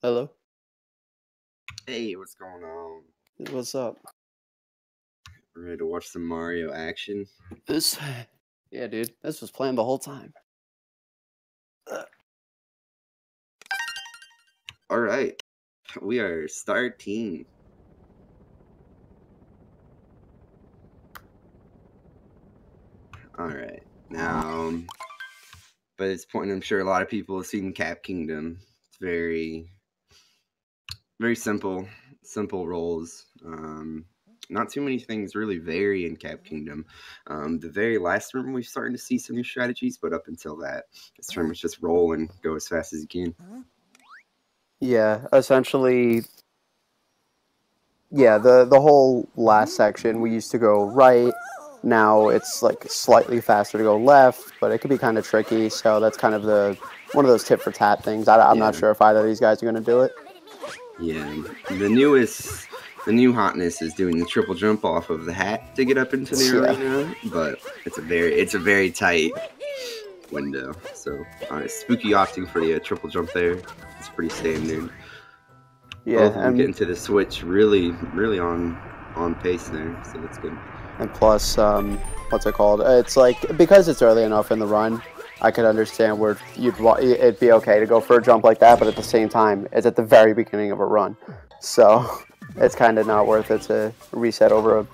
Hello? Hey, what's going on? What's up? Ready to watch some Mario action? Yeah, dude, this was planned the whole time. All right, we are starting. All right, now, by this point, I'm sure a lot of people have seen Cap Kingdom. It's very simple roles. Not too many things really vary in Cap Kingdom. The very last room, we're starting to see some new strategies, but up until that, it's pretty much just roll and go as fast as you can. Yeah, essentially, yeah, the whole last section, we used to go right. Now it's like slightly faster to go left, but it could be kind of tricky. So that's kind of one of those tit for tat things. I'm not sure if either of these guys are going to do it. Yeah, the new hotness is doing the triple jump off of the hat to get up into the arena, but it's a very tight window. So Spooky opting for the triple jump there. It's pretty standard. Yeah, both of them getting to the switch really on pace there, so that's good. And plus, what's it called? It's like, because it's early enough in the run, I could understand where it'd be okay to go for a jump like that, but at the same time, it's at the very beginning of a run. So it's kind of not worth it to reset over a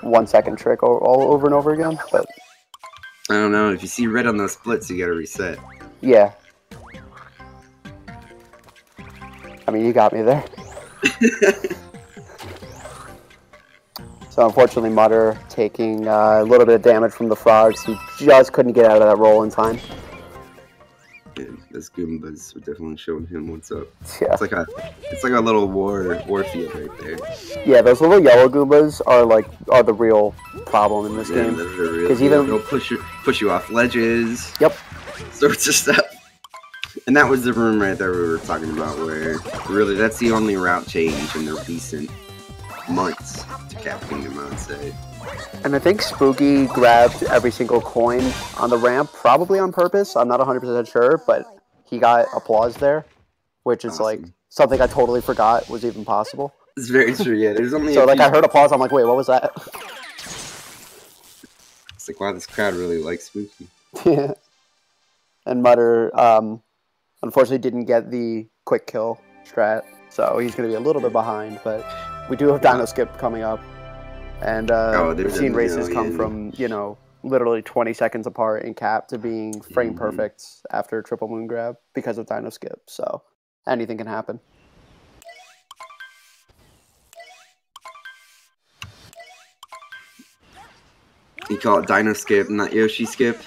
1 second trick all over and over again. But I don't know, if you see red on those splits, you gotta reset. Yeah. I mean, you got me there. So unfortunately, Mutter taking a little bit of damage from the frogs. He just couldn't get out of that roll in time. Yeah, those Goombas are definitely showing him what's up. Yeah. It's like a little war field right there. Yeah, those little yellow Goombas are the real problem in this game. Because they'll push you off ledges. Yep. Sorts of stuff. And that was the room right there we were talking about, where really that's the only route change in the recent months to Cap Kingdom, I would say. And I think Spooky grabbed every single coin on the ramp, probably on purpose. I'm not 100% sure, but he got applause there, which is like something I totally forgot was even possible. It's very true, yeah. There's only so I heard applause, I'm like, wait, what was that? It's like, wow, this crowd really likes Spooky. Yeah. And Mutter, unfortunately, didn't get the quick kill strat, so he's going to be a little bit behind, but we do have Dino Skip coming up. And we've seen races come from, literally 20 seconds apart in Cap to being frame perfect after triple moon grab because of Dino Skip, so anything can happen. You call it Dino Skip, not Yoshi Skip?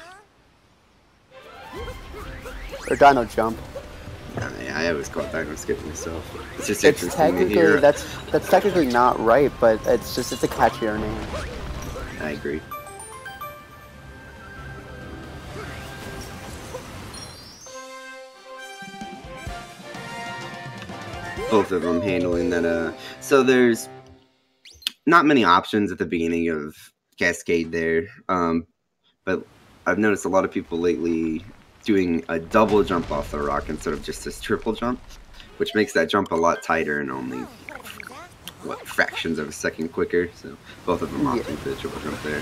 Or Dino Jump. Yeah, I always call it Dino Skip myself. It's just technically that's technically not right, but it's a catchier name. I agree. Both of them handling that. So there's not many options at the beginning of Cascade there, but I've noticed a lot of people lately doing a double jump off the rock instead of just this triple jump, which makes that jump a lot tighter and only fractions of a second quicker. So both of them opting for the triple jump there.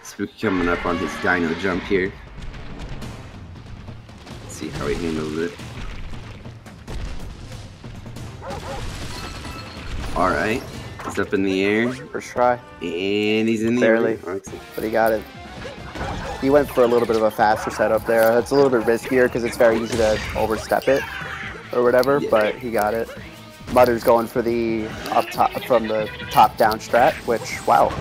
Spooky coming up on his Dino jump here. Let's see how he handles it. Alright, he's up in the air. First try. And he's in the air. But he got it. He went for a little bit of a faster setup there. It's a little bit riskier because it's very easy to overstep it or whatever, but he got it. Mutter's going for the from the top down strat, which, wow.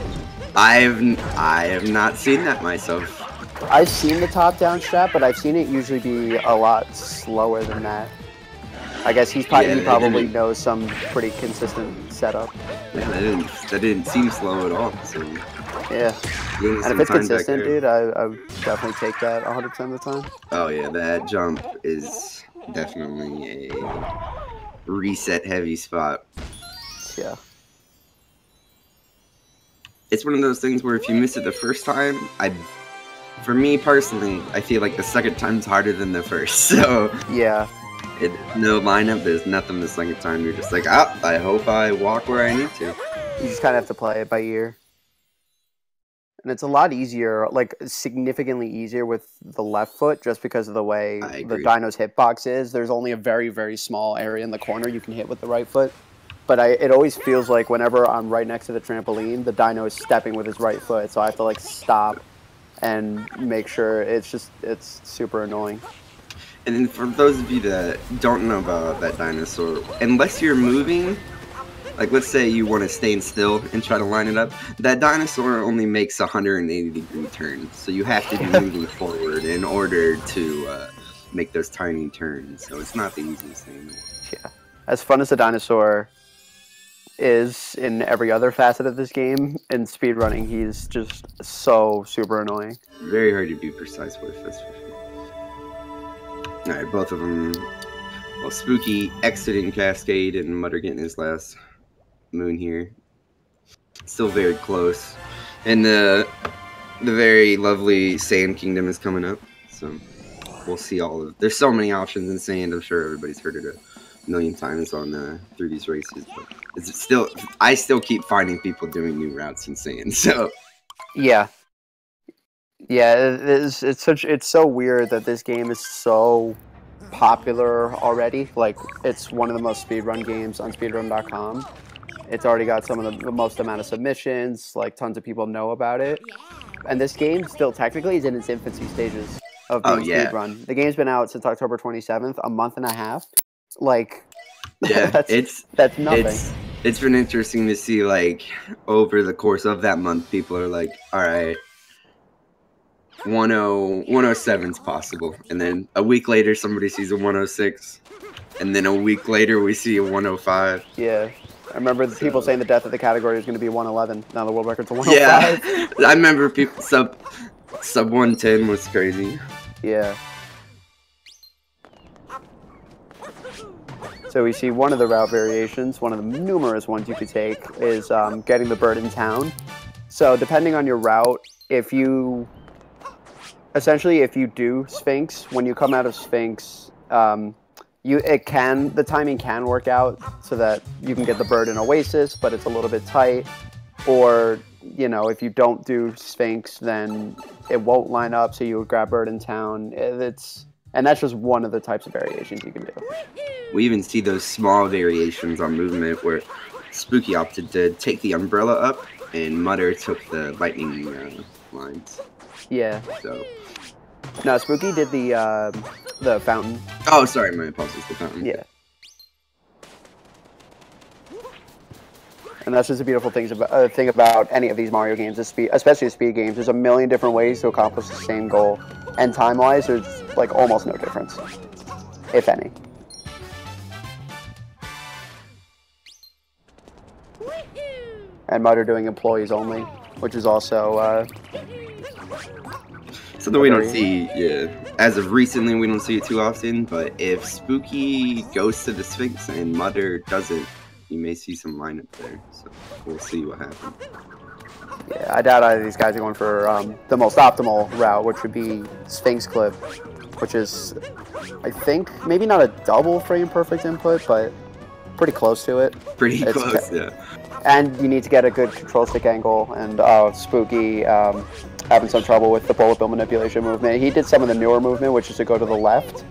I have not seen that myself. I've seen the top down strat, but I've seen it usually be a lot slower than that. I guess he probably knows some pretty consistent setup. Yeah, that didn't seem slow at all. So yeah, and if it's consistent, dude, I would definitely take that 100% of the time. Oh yeah, that jump is definitely a reset heavy spot. Yeah. It's one of those things where if you miss it the first time, for me personally, I feel like the second time's harder than the first. So yeah. No lineup, there's nothing the second time. You're just like, I hope I walk where I need to. You just kind of have to play it by ear. And it's a lot easier, like significantly easier with the left foot just because of the way the Dino's hitbox is. There's only a very, very small area in the corner you can hit with the right foot. But it always feels like whenever I'm right next to the trampoline, the Dino is stepping with his right foot. So I have to like stop and make sure. It's super annoying. And then for those of you that don't know about that dinosaur, unless you're moving, like let's say you want to stay still and try to line it up, that dinosaur only makes 180-degree turns. So you have to be moving forward in order to make those tiny turns. So it's not the easiest thing. Yeah. As fun as the dinosaur is in every other facet of this game, in speedrunning, he's just so super annoying. Very hard to be precise with, that's for sure. Alright, both of them. Well, Spooky exiting Cascade and Mutter getting his last moon here. Still very close. And the very lovely Sand Kingdom is coming up. So we'll see there's so many options in Sand. I'm sure everybody's heard it a million times on through these races. But I still keep finding people doing new routes in Sand. So yeah. Yeah, it's so weird that this game is so popular already. Like, it's one of the most speedrun games on speedrun.com. It's already got some of the most amount of submissions, like tons of people know about it. And this game still technically is in its infancy stages of being speedrun. The game's been out since October 27th, a month and a half. Like, yeah, that's nothing. It's been interesting to see, like, over the course of that month, people are like, all right, 107's possible, and then a week later somebody sees a 106, and then a week later we see a 105. Yeah, I remember people saying the death of the category is going to be 111. Now the world record's a 105. Yeah, I remember people sub 110 was crazy. Yeah. So we see one of the route variations, one of the numerous ones you could take, is getting the bird in town. So depending on your route, if you do Sphinx, when you come out of Sphinx, the timing can work out so that you can get the bird in Oasis, but it's a little bit tight. Or, you know, if you don't do Sphinx, then it won't line up, so you would grab bird in town. And that's just one of the types of variations you can do. We even see those small variations on movement where Spooky opted to take the umbrella up, and Mutter took the lightning lines. Yeah. So. No, Spooky did the fountain. Oh, sorry, my apologies. The fountain. Yeah. And that's just a beautiful thing about any of these Mario games, especially the speed games. There's a million different ways to accomplish the same goal, and time-wise, there's like almost no difference, if any. And Mutter doing employees only, which is also something we don't see. Yeah, as of recently, we don't see it too often. But if Spooky goes to the Sphinx and Mutter doesn't, you may see some lineup there. So we'll see what happens. Yeah, I doubt either of these guys are going for the most optimal route, which would be Sphinx Clip, which is, I think, maybe not a double frame perfect input, but pretty close to it. Pretty close, yeah. And you need to get a good control stick angle, and Spooky having some trouble with the bullet bill manipulation movement. He did some of the newer movement, which is to go to the left,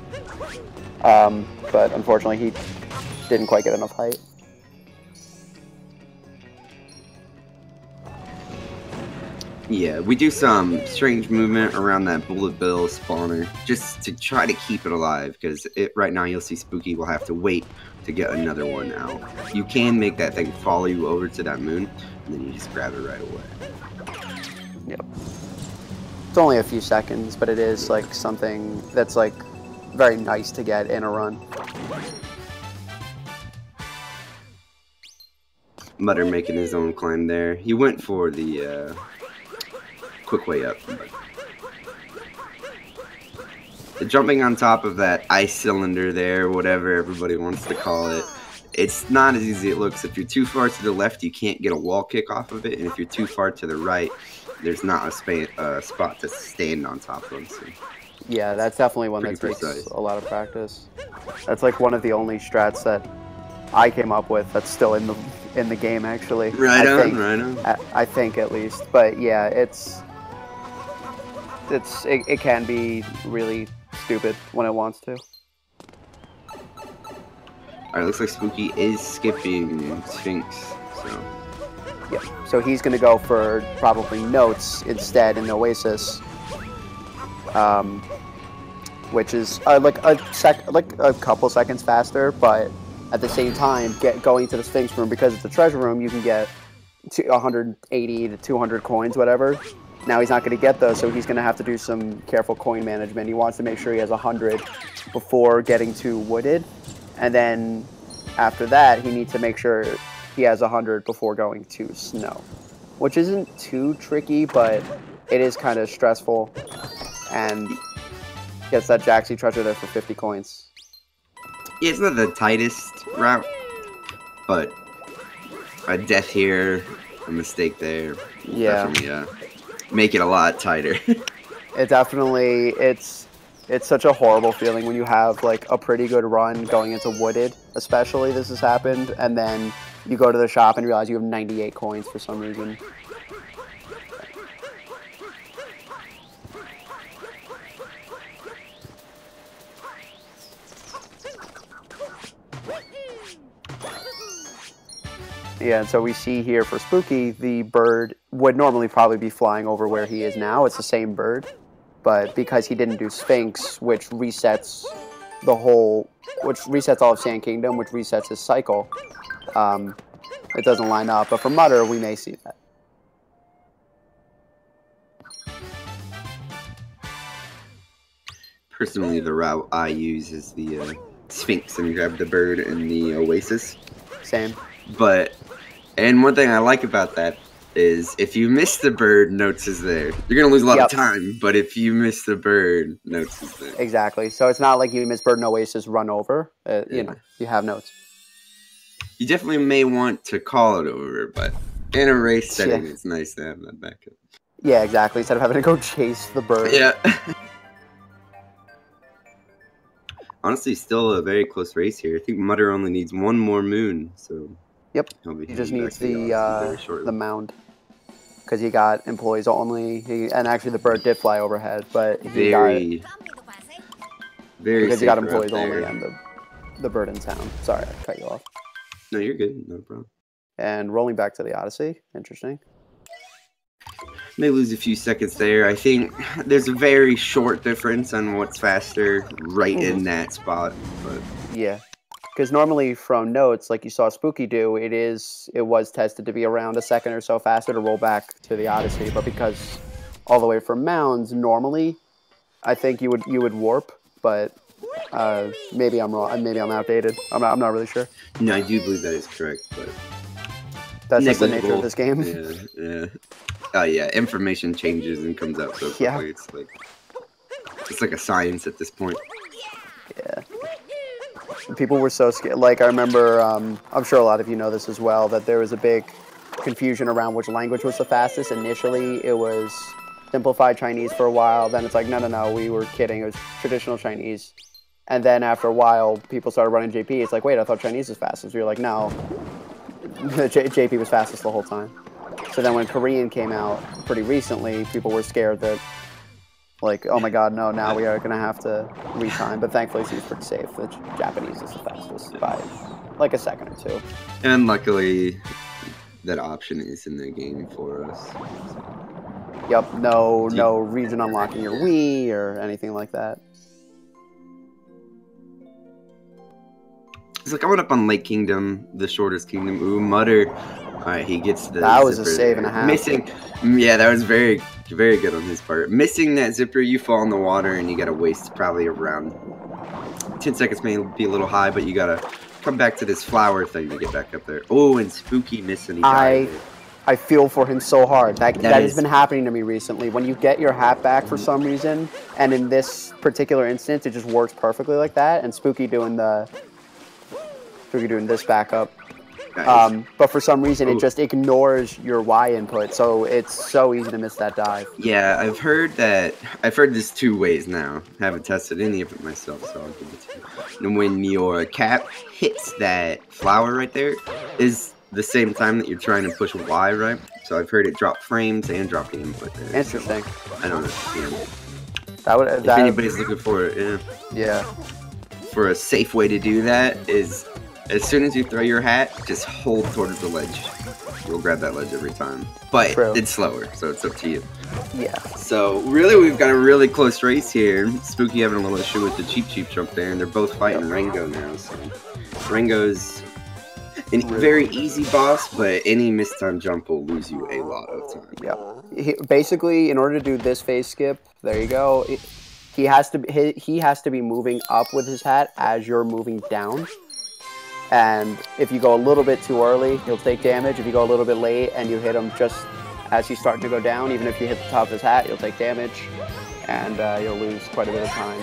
but unfortunately he didn't quite get enough height. Yeah, we do some strange movement around that bullet bill spawner just to try to keep it alive, because right now you'll see Spooky will have to wait to get another one out. You can make that thing follow you over to that moon, and then you just grab it right away. Yep. It's only a few seconds, but it is like something that's like very nice to get in a run. Mutter making his own climb there. He went for the quick way up. But jumping on top of that ice cylinder there, whatever everybody wants to call it, it's not as easy as it looks. If you're too far to the left, you can't get a wall kick off of it. And if you're too far to the right, there's not a spot to stand on top of. So. Yeah, that's definitely one that takes a lot of practice. That's like one of the only strats that I came up with that's still in the game, actually. Right on. I think, at least. But yeah, it can be really stupid when it wants to. Alright, looks like Spooky is skipping Sphinx, so... Yep, so he's going to go for probably Notes instead in Oasis. Which is like a couple seconds faster, but at the same time, going to the Sphinx room, because it's a treasure room, you can get 180 to 200 coins, whatever. Now he's not going to get those, so he's going to have to do some careful coin management. He wants to make sure he has 100 before getting to Wooded. And then after that, he needs to make sure he has 100 before going to Snow, which isn't too tricky, but it is kind of stressful. And gets that Jaxie treasure there for 50 coins. Yeah, it's not the tightest route, but a death here, a mistake there. Yeah. Definitely make it a lot tighter. It definitely, it's such a horrible feeling when you have like a pretty good run going into Wooded, especially this has happened, and then you go to the shop and realize you have 98 coins for some reason. Yeah, and so we see here for Spooky, the bird would normally probably be flying over where he is now. It's the same bird. But because he didn't do Sphinx, which resets all of Sand Kingdom, which resets his cycle, it doesn't line up. But for Mutter, we may see that. Personally, the route I use is the Sphinx and grab the bird in the Oasis. Same. And one thing I like about that is if you miss the bird, Notes is there. You're going to lose a lot of time, but if you miss the bird, Notes is there. Exactly. So it's not like you miss bird and Oasis, run over. You know, you have Notes. You definitely may want to call it over, but in a race setting, it's nice to have that backup. Yeah, exactly. Instead of having to go chase the bird. Yeah. Honestly, still a very close race here. I think Mutter only needs one more moon, so... Yep, he just needs the mound, because he got employees only, and actually the bird did fly overhead, but he very because he got employees only and the bird in town. Sorry, I cut you off. No, you're good, no problem. And rolling back to the Odyssey, interesting. May lose a few seconds there. I think there's a very short difference on what's faster right in that spot, but yeah. Because normally from Notes, like you saw Spooky do, it was tested to be around a second or so faster to roll back to the Odyssey. But because all the way from Mounds, normally, I think you would warp. But maybe I'm wrong. Maybe I'm outdated. I'm not really sure. No, I do believe that is correct. But that's just the nature of this game. Yeah. Oh yeah, information changes and comes out so quickly. Yeah. It's like a science at this point. Yeah. People were so scared. Like, I remember, I'm sure a lot of you know this as well, that there was a big confusion around which language was the fastest. Initially, it was simplified Chinese for a while. Then it's like, no, we were kidding. It was traditional Chinese. And then after a while, people started running JP. It's like, wait, I thought Chinese was fastest. You're like, no, JP was fastest the whole time. So then when Korean came out pretty recently, people were scared that, like, oh my god, no, now we are going to have to retime. But thankfully, it seems pretty safe. The Japanese is the fastest by like a second or two. And luckily, that option is in the game for us. Yep, no region unlocking your Wii or anything like that. It's like coming up on Lake Kingdom, the shortest kingdom. Ooh, Mutter. Alright, he gets the That was a save and a half. Missing. Yeah, that was very, very good on his part. Missing that zipper, you fall in the water and you gotta waste probably around 10 seconds, may be a little high, but you gotta come back to this flower thing to get back up there. Oh, and Spooky missing. He died. I feel for him so hard. That has been happening to me recently. When you get your hat back for some reason, and in this particular instance, it just works perfectly like that. And Spooky doing this backup. Nice. But for some reason, it just ignores your Y input, so it's so easy to miss that dive. Yeah, I've heard this 2 ways now. Haven't tested any of it myself, so I'll give it to you. And when your cap hits that flower right there, is the same time that you're trying to push Y, right? So I've heard it drop frames and drop the input there. Interesting. So I don't know. If anybody's looking for it, yeah. For a safe way to do that is, as soon as you throw your hat, just hold towards the ledge. You'll grab that ledge every time. But it's slower, so it's up to you. Yeah. So really, we've got a really close race here. Spooky having a little issue with the cheap jump there, and they're both fighting Rango now. So Rango's a very easy boss, but any mistime jump will lose you a lot of time. Yeah. Basically, in order to do this phase skip, there you go. He has to be moving up with his hat as you're moving down. And if you go a little bit too early, he'll take damage. If you go a little bit late and you hit him just as he's starting to go down, even if you hit the top of his hat, you'll take damage, and you'll lose quite a bit of time.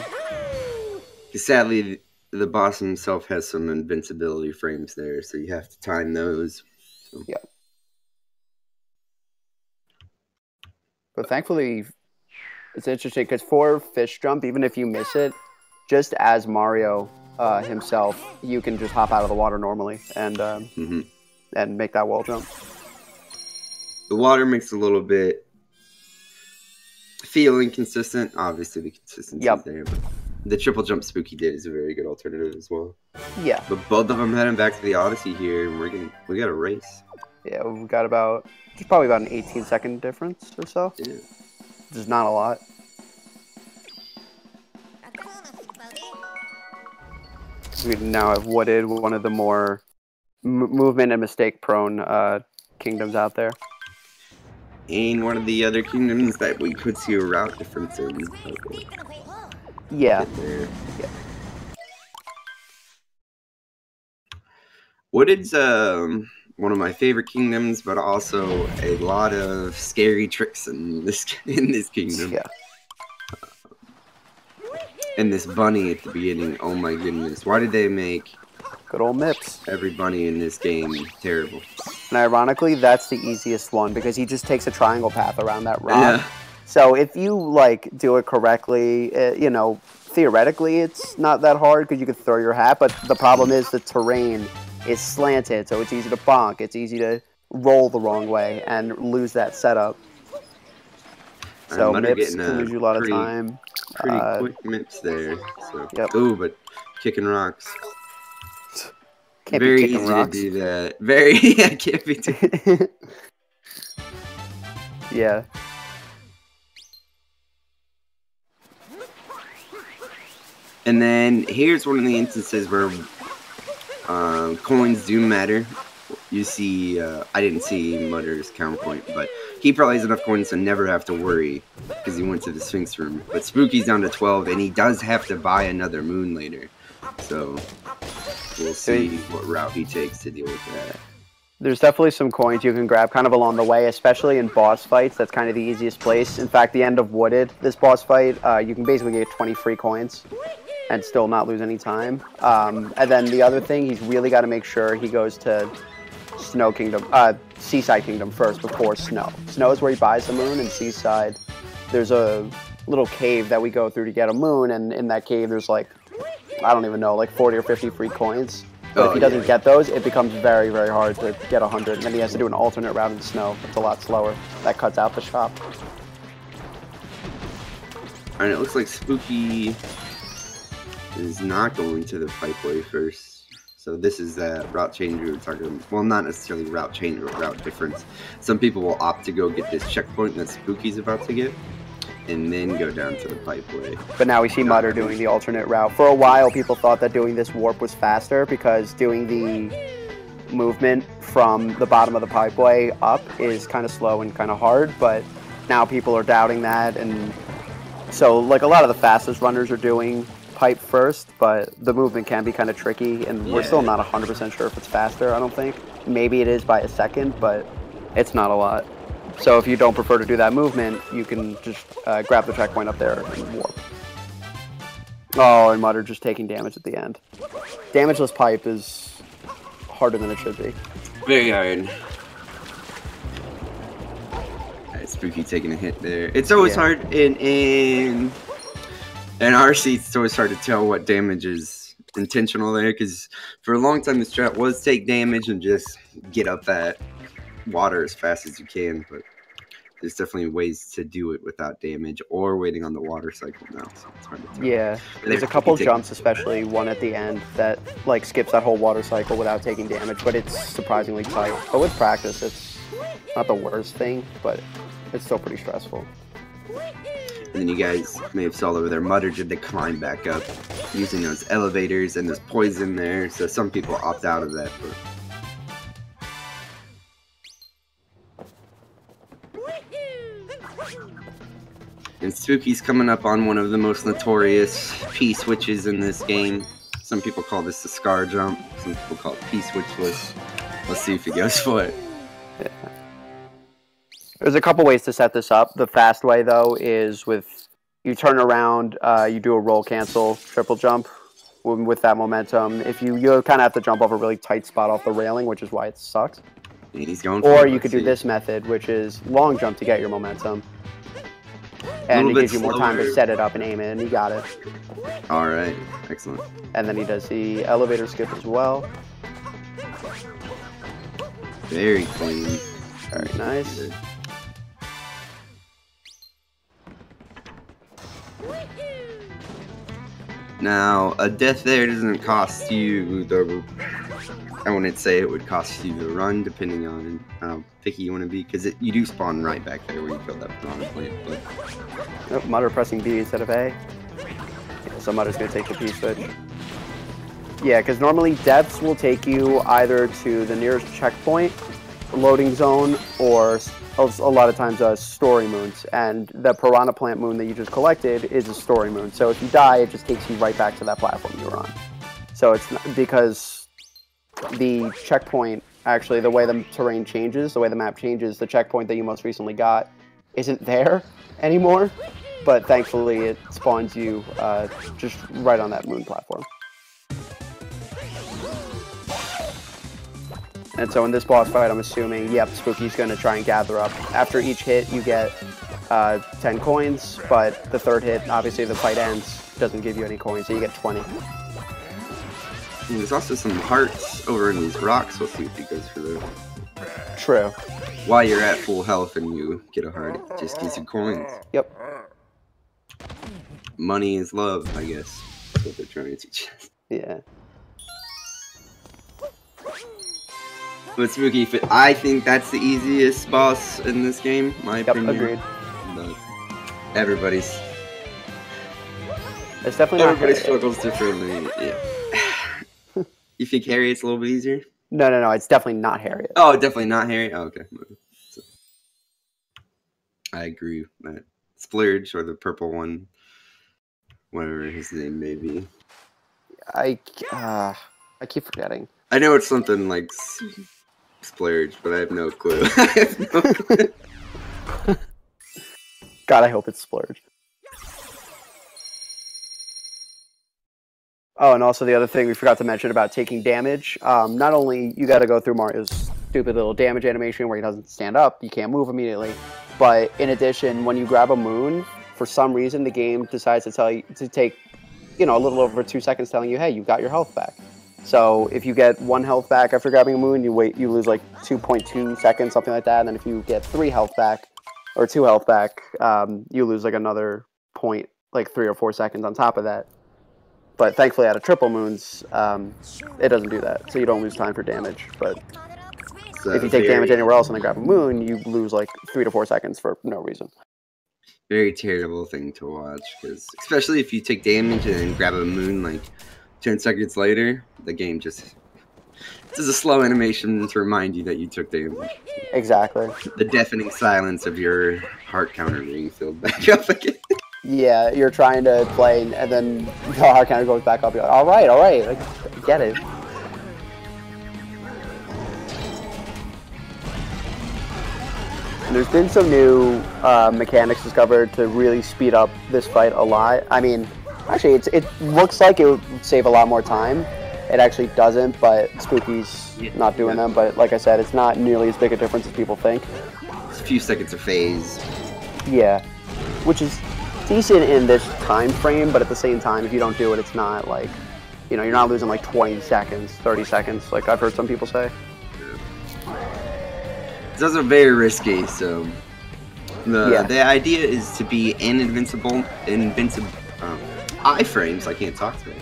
Sadly, the boss himself has some invincibility frames there, so you have to time those. So. Yeah. But thankfully, it's interesting because for fish jump, even if you miss it, just as Mario himself, you can just hop out of the water normally and make that wall jump. The water makes a little bit feel inconsistent. Obviously, the consistency is there, but the triple jump Spooky did is a very good alternative as well. Yeah. But both of them heading back to the Odyssey here, and we got a race. Yeah, we've got probably about an 18-second difference or so. Yeah. Which is not a lot. We now have wooded, one of the more movement and mistake-prone kingdoms out there. And one of the other kingdoms that we could see a route difference in. Okay. Yeah. Yeah. Wooded's one of my favorite kingdoms, but also a lot of scary tricks in this kingdom. Yeah. And this bunny at the beginning, oh my goodness. Why did they make good old Mips every bunny in this game terrible? And ironically, that's the easiest one because he just takes a triangle path around that rock. Yeah. So if you do it correctly, theoretically it's not that hard because you could throw your hat, but the problem is the terrain is slanted, so it's easy to bonk, it's easy to roll the wrong way and lose that setup. So Mips can lose you a lot of time. Pretty quick Mips there. So. Yep. Ooh, but kicking rocks. Can't very be kicking easy rocks. to do that. Yeah, can't be too. Yeah. And then here's one of the instances where coins do matter. You see, I didn't see Mutter's counterpoint, but he probably has enough coins to never have to worry because he went to the Sphinx room. But Spooky's down to 12, and he does have to buy another moon later. So we'll see what route he takes to deal with that. There's definitely some coins you can grab kind of along the way, especially in boss fights. That's kind of the easiest place. In fact, the end of Wooded, this boss fight, you can basically get 20 free coins and still not lose any time. And then the other thing, he's really got to make sure he goes to Snow Kingdom, Seaside Kingdom first before Snow. Snow is where he buys the moon, and Seaside, there's a little cave that we go through to get a moon, and in that cave there's I don't even know, 40 or 50 free coins. But if he doesn't get those, it becomes very, very hard to get 100. And then he has to do an alternate route in Snow. It's a lot slower. That cuts out the shop. Alright, it looks like Spooky is not going to the pipeway first. So this is that route change we were talking about. Well, not necessarily route change, but route difference. Some people will opt to go get this checkpoint that Spooky's about to get, and then go down to the pipeway. But now we see Mutter doing the alternate route. For a while, people thought that doing this warp was faster because doing the movement from the bottom of the pipeway up is kind of slow and kind of hard, but now people are doubting that, and so a lot of the fastest runners are doing pipe first, but the movement can be kind of tricky, and we're still not 100% sure if it's faster, I don't think. Maybe it is by a second, but it's not a lot. So if you don't prefer to do that movement, you can just grab the checkpoint up there and warp. Oh, and Mutter just taking damage at the end. Damageless pipe is harder than it should be. Very hard. Spooky taking a hit there. It's always hard in our seats. It's always hard to tell what damage is intentional there, because for a long time the strat was take damage and just get up that water as fast as you can. But there's definitely ways to do it without damage or waiting on the water cycle now. So it's hard to tell. Yeah, there's a couple jumps, especially one at the end, that like skips that whole water cycle without taking damage. But it's surprisingly tight. But with practice, it's not the worst thing, but it's still pretty stressful. And then you guys may have saw over there, Mutter did the climb back up using those elevators, and there's poison there, so some people opt out of that. But... And Spooky's coming up on one of the most notorious P-switches in this game. Some people call this the Scar Jump, some people call it P-switchless. Let's see if he goes for it. Yeah. There's a couple ways to set this up. The fast way, though, is with you turn around, you do a roll cancel, triple jump with that momentum. If you kind of have to jump off a really tight spot off the railing, which is why it sucks. And he's going or you could do this method, which is long jump to get your momentum. And it gives you more time to set it up and aim it, and you got it. All right, excellent. And then he does the elevator skip as well. Very clean. Very nice. Now, a death there doesn't cost you the... I wouldn't say it would cost you the run, depending on how picky you want to be, because you do spawn right back there where you killed that banana plant. But... Nope, Mutter pressing B instead of A. Yeah, so Mutter's going to take the P switch. Yeah, because normally deaths will take you either to the nearest checkpoint, loading zone, or a lot of times story moons. And the piranha plant moon that you just collected is a story moon. So if you die, it just takes you right back to that platform you were on. So it's not, because the checkpoint, actually the way the terrain changes, the way the map changes, the checkpoint that you most recently got isn't there anymore. But thankfully it spawns you just right on that moon platform. And so in this boss fight, I'm assuming, yep, Spooky's going to try and gather up. After each hit, you get 10 coins, but the third hit, obviously the fight ends, doesn't give you any coins, so you get 20. And there's also some hearts over in these rocks. We'll see if he goes for those. True. While you're at full health and you get a heart, it just gives you coins. Yep. Money is love, I guess. That's what they're trying to teach us. Yeah. But Spooky, I think that's the easiest boss in this game, my opinion. Agreed. But everybody's it's definitely everybody struggles differently. Yeah. You think Harriet's a little bit easier? No, it's definitely not Harriet. Oh, definitely not Harriet? Oh, okay. So, I agree with that. Splurge, or the purple one, whatever his name may be. I keep forgetting. I know it's something like Splurge, but I have no clue. God, I hope it's Splurge. Oh, and also the other thing we forgot to mention about taking damage. Not only you got to go through Mario's stupid little damage animation where he doesn't stand up, you can't move immediately. But in addition, when you grab a moon, for some reason the game decides to tell you to take, a little over 2 seconds, telling you, hey, you've got your health back. So if you get 1 health back after grabbing a moon, you lose like 2.2 seconds, something like that. And then if you get 3 health back, or 2 health back, you lose like another point, like 3 or 4 seconds on top of that. But thankfully, out of triple moons, it doesn't do that, so you don't lose time for damage. But if you take damage anywhere else and then grab a moon, you lose like 3 to 4 seconds for no reason. Very terrible thing to watch, because especially if you take damage and then grab a moon like 10 seconds later, the game just does a slow animation to remind you that you took damage. Exactly. The deafening silence of your heart counter being filled back up again. Yeah, you're trying to play, and then the hard counter goes back up. You're like, all right, I get it. And there's been some new mechanics discovered to really speed up this fight a lot. I mean, actually, it looks like it would save a lot more time. It actually doesn't, but Spooky's not doing them. But like I said, it's not nearly as big a difference as people think. It's a few seconds of phase. Yeah, which is decent in this time frame, but at the same time, if you don't do it, it's not like, you know, you're not losing like 20 seconds, 30 seconds, like I've heard some people say. It's also very risky, so the idea is to be invincible iframes, I can't talk today,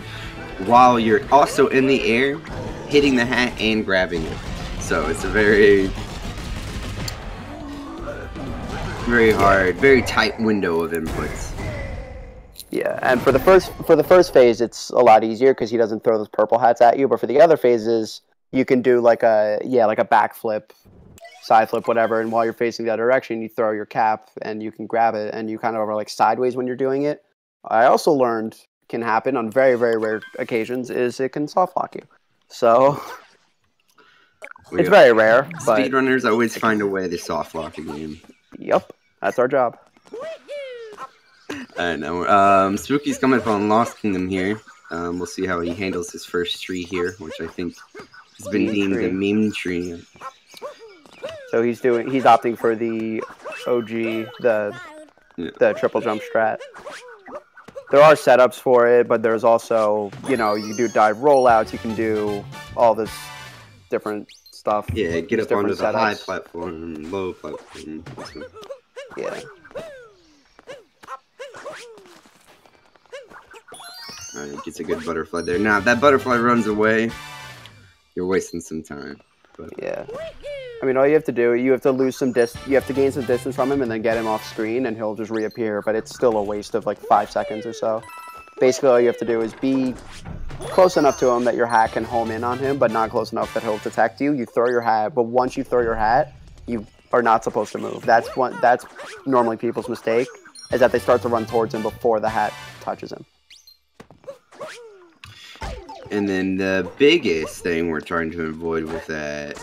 while you're also in the air, hitting the hat and grabbing it. So it's a very hard, very tight window of inputs. Yeah, and for the first phase, it's a lot easier because he doesn't throw those purple hats at you. But for the other phases, you can do like a backflip, side flip, whatever. And while you're facing the other direction, you throw your cap and you can grab it, and you kind of are like sideways when you're doing it. I also learned can happen on very, very rare occasions is it can soft lock you. So it's very rare. Speedrunners always find a way to soft lock a game. Yep, that's our job. I know. Spooky's coming from Lost Kingdom here. We'll see how he handles his first tree here, which I think has been deemed a meme tree. So he's opting for the OG, the triple jump strat. There are setups for it, but there's also, you know, you do dive rollouts, you can do all this different stuff. Yeah, get up onto the high platform, low platform. Yeah. Alright, gets a good butterfly there. Now, if that butterfly runs away, you're wasting some time. But yeah. I mean, all you have to do, you have to gain some distance from him and then get him off screen and he'll just reappear, but it's still a waste of like 5 seconds or so. Basically, all you have to do is be close enough to him that your hat can home in on him, but not close enough that he'll detect you. You throw your hat, but once you throw your hat, you are not supposed to move. That's normally people's mistake, is that they start to run towards him before the hat touches him. And then the biggest thing we're trying to avoid with that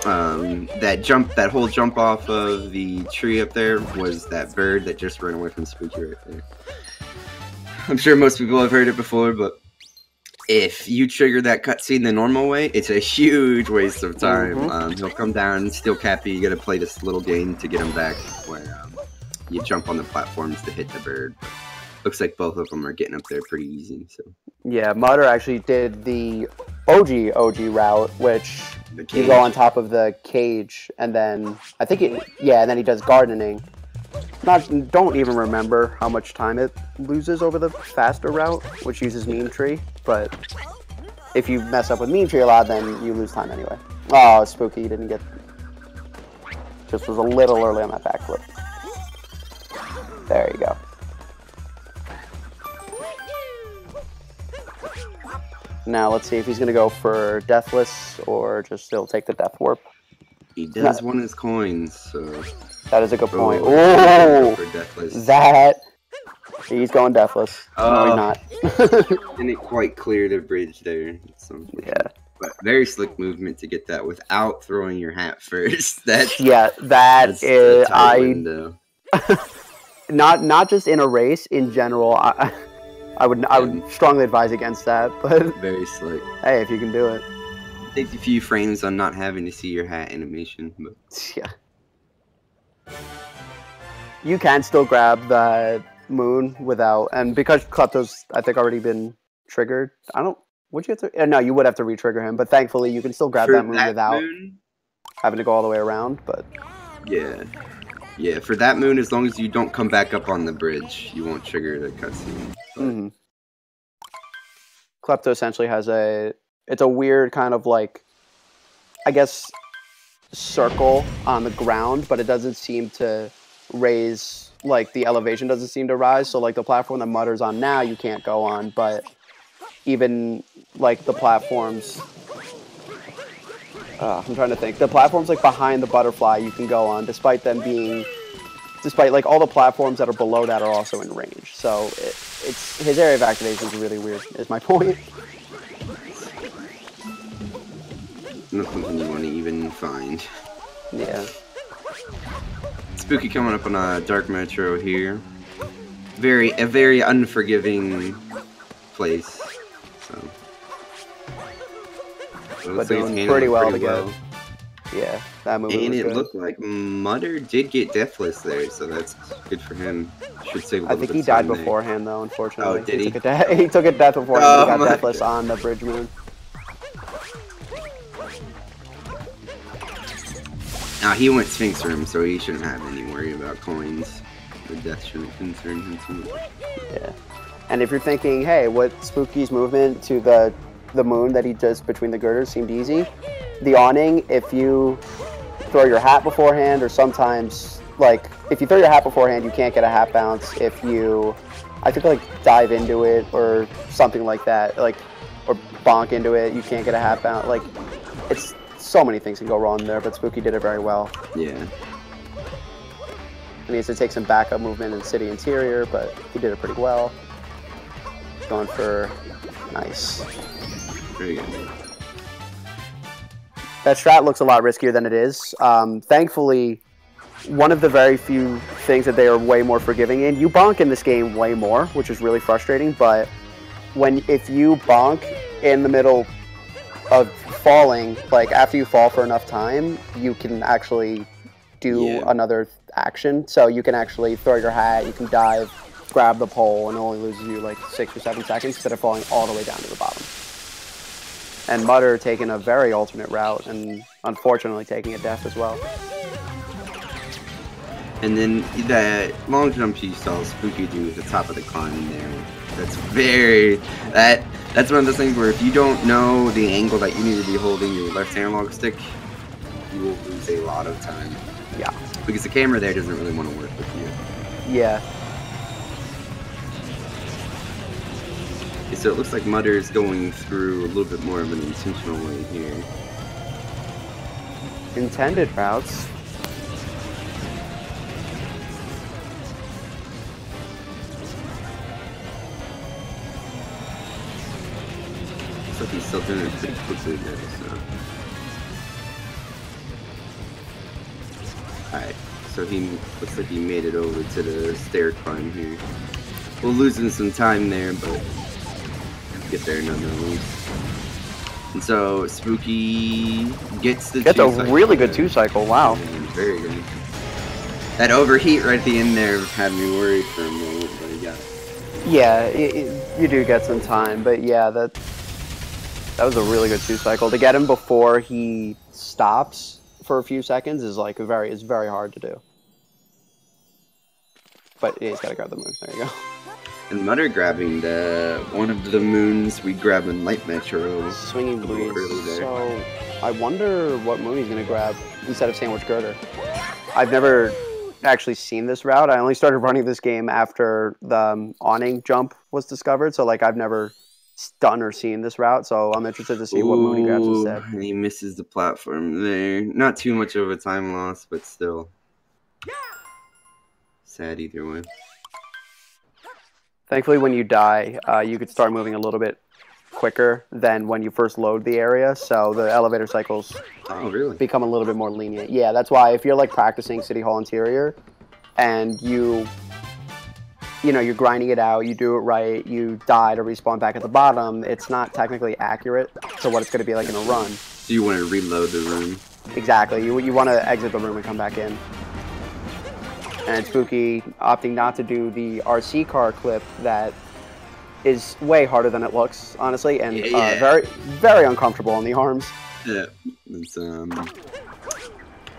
that whole jump off of the tree up there was that bird that just ran away from Spooky right there. I'm sure most people have heard it before, but if you trigger that cutscene the normal way, it's a huge waste of time. He'll come down, steal Cappy, you gotta play this little game to get him back where you jump on the platforms to hit the bird. But looks like both of them are getting up there pretty easy. So yeah, Mutter actually did the OG route, which you go on top of the cage, and then I think and then he does gardening. Don't even remember how much time it loses over the faster route, which uses meme tree. But if you mess up with meme tree a lot, then you lose time anyway. Oh, Spooky didn't get. Just was a little early on that backflip. There you go. Now let's see if he's gonna go for Deathless or just he'll take the Death Warp. He does want his coins, so that is a good point. Oh, that he's going Deathless. No, he's not. Didn't quite clear the bridge there. Yeah, but very slick movement to get that without throwing your hat first. That's that's not just in a race in general. I would strongly advise against that, but very slick. Hey, if you can do it. Takes a few frames on not having to see your hat animation, but yeah. You can still grab the moon without, and because Klepto's I think already been triggered. Would you have to? No, you would have to re-trigger him, but thankfully you can still grab that moon without having to go all the way around. But yeah, for that moon, as long as you don't come back up on the bridge, you won't trigger the cutscene. Klepto essentially has it's a weird kind of like, I guess, circle on the ground, but it doesn't seem to raise, like the elevation doesn't seem to rise. So like the platform that Mutter's on now, you can't go on, but even like the platforms, I'm trying to think, the platforms like behind the butterfly you can go on, despite them being despite like all the platforms that are below that are also in range. So it's his area of activation is really weird. Is my point. Not something you want to even find. Yeah. Spooky coming up on a dark metro here. A very unforgiving place. So. But doing pretty well to get. Yeah, that movie and was it good. looked like Mutter did get deathless there, so that's good for him. Should save a little I think bit he died there. beforehand, though, unfortunately. Oh, did he? He took a death beforehand, Oh, but he got deathless God. on the bridge moon. Now, he went Sphinx Room, so he shouldn't have any worry about coins. The death shouldn't concern him too much. Yeah. And if you're thinking, hey, what Spooky's movement to the moon that he does between the girders seemed easy, the awning, if you throw your hat beforehand, or sometimes, like, if you throw your hat beforehand, you can't get a hat bounce. If you, I think, like, dive into it or something like that, like, or bonk into it, you can't get a hat bounce. Like, it's so many things can go wrong there, but Spooky did it very well. Yeah. He needs to take some backup movement in the city interior, but he did it pretty well. Going for nice. Very good. That strat looks a lot riskier than it is. Thankfully, one of the very few things that they are way more forgiving in, you bonk in this game way more, which is really frustrating, but if you bonk in the middle of falling, like after you fall for enough time, you can actually do another action. So you can actually throw your hat, you can dive, grab the pole, and it only loses you like 6 or 7 seconds instead of falling all the way down to the bottom. And Mutter taking a very alternate route and unfortunately taking a death as well. And then that long jump you saw Spooky do at the top of the climb there. That's one of those things where if you don't know the angle that you need to be holding your left analog stick, you will lose a lot of time. Yeah. Because the camera there doesn't really want to work with you. Yeah. Okay, so it looks like Mutter's going through a little bit more of an intentional way here. Intended routes. So he's still doing it pretty quickly there, so. Alright, so he looks like he made it over to the stair climb here. We're losing some time there, but get there nonetheless. And so Spooky gets the Gets a really good 2-cycle, wow. Very good. That overheat right at the end there had me worried for a moment, but he got it. Yeah, you do get some time, but yeah, that was a really good 2-cycle. To get him before he stops for a few seconds is like it's very hard to do. But he's got to grab the moon. There you go. And Mutter grabbing one of the moons we grabbed in Light Metro. Swinging bleeds. So I wonder what moon he's going to grab instead of Sandwich Girder. I've never actually seen this route. I only started running this game after the awning jump was discovered. So like I've never done or seen this route. So I'm interested to see what moon he grabs instead. And he misses the platform there. Not too much of a time loss, but still. Sad either way. Thankfully, when you die, you could start moving a little bit quicker than when you first load the area, so the elevator cycles become a little bit more lenient. Yeah, that's why if you're like practicing City Hall Interior and you're grinding it out, you do it right, you die to respawn back at the bottom, it's not technically accurate to what it's going to be like in a run. So you want to reload the room. Exactly. You want to exit the room and come back in. And Spooky opting not to do the RC car clip that is way harder than it looks, honestly, and very, very uncomfortable on the arms. Yeah, it's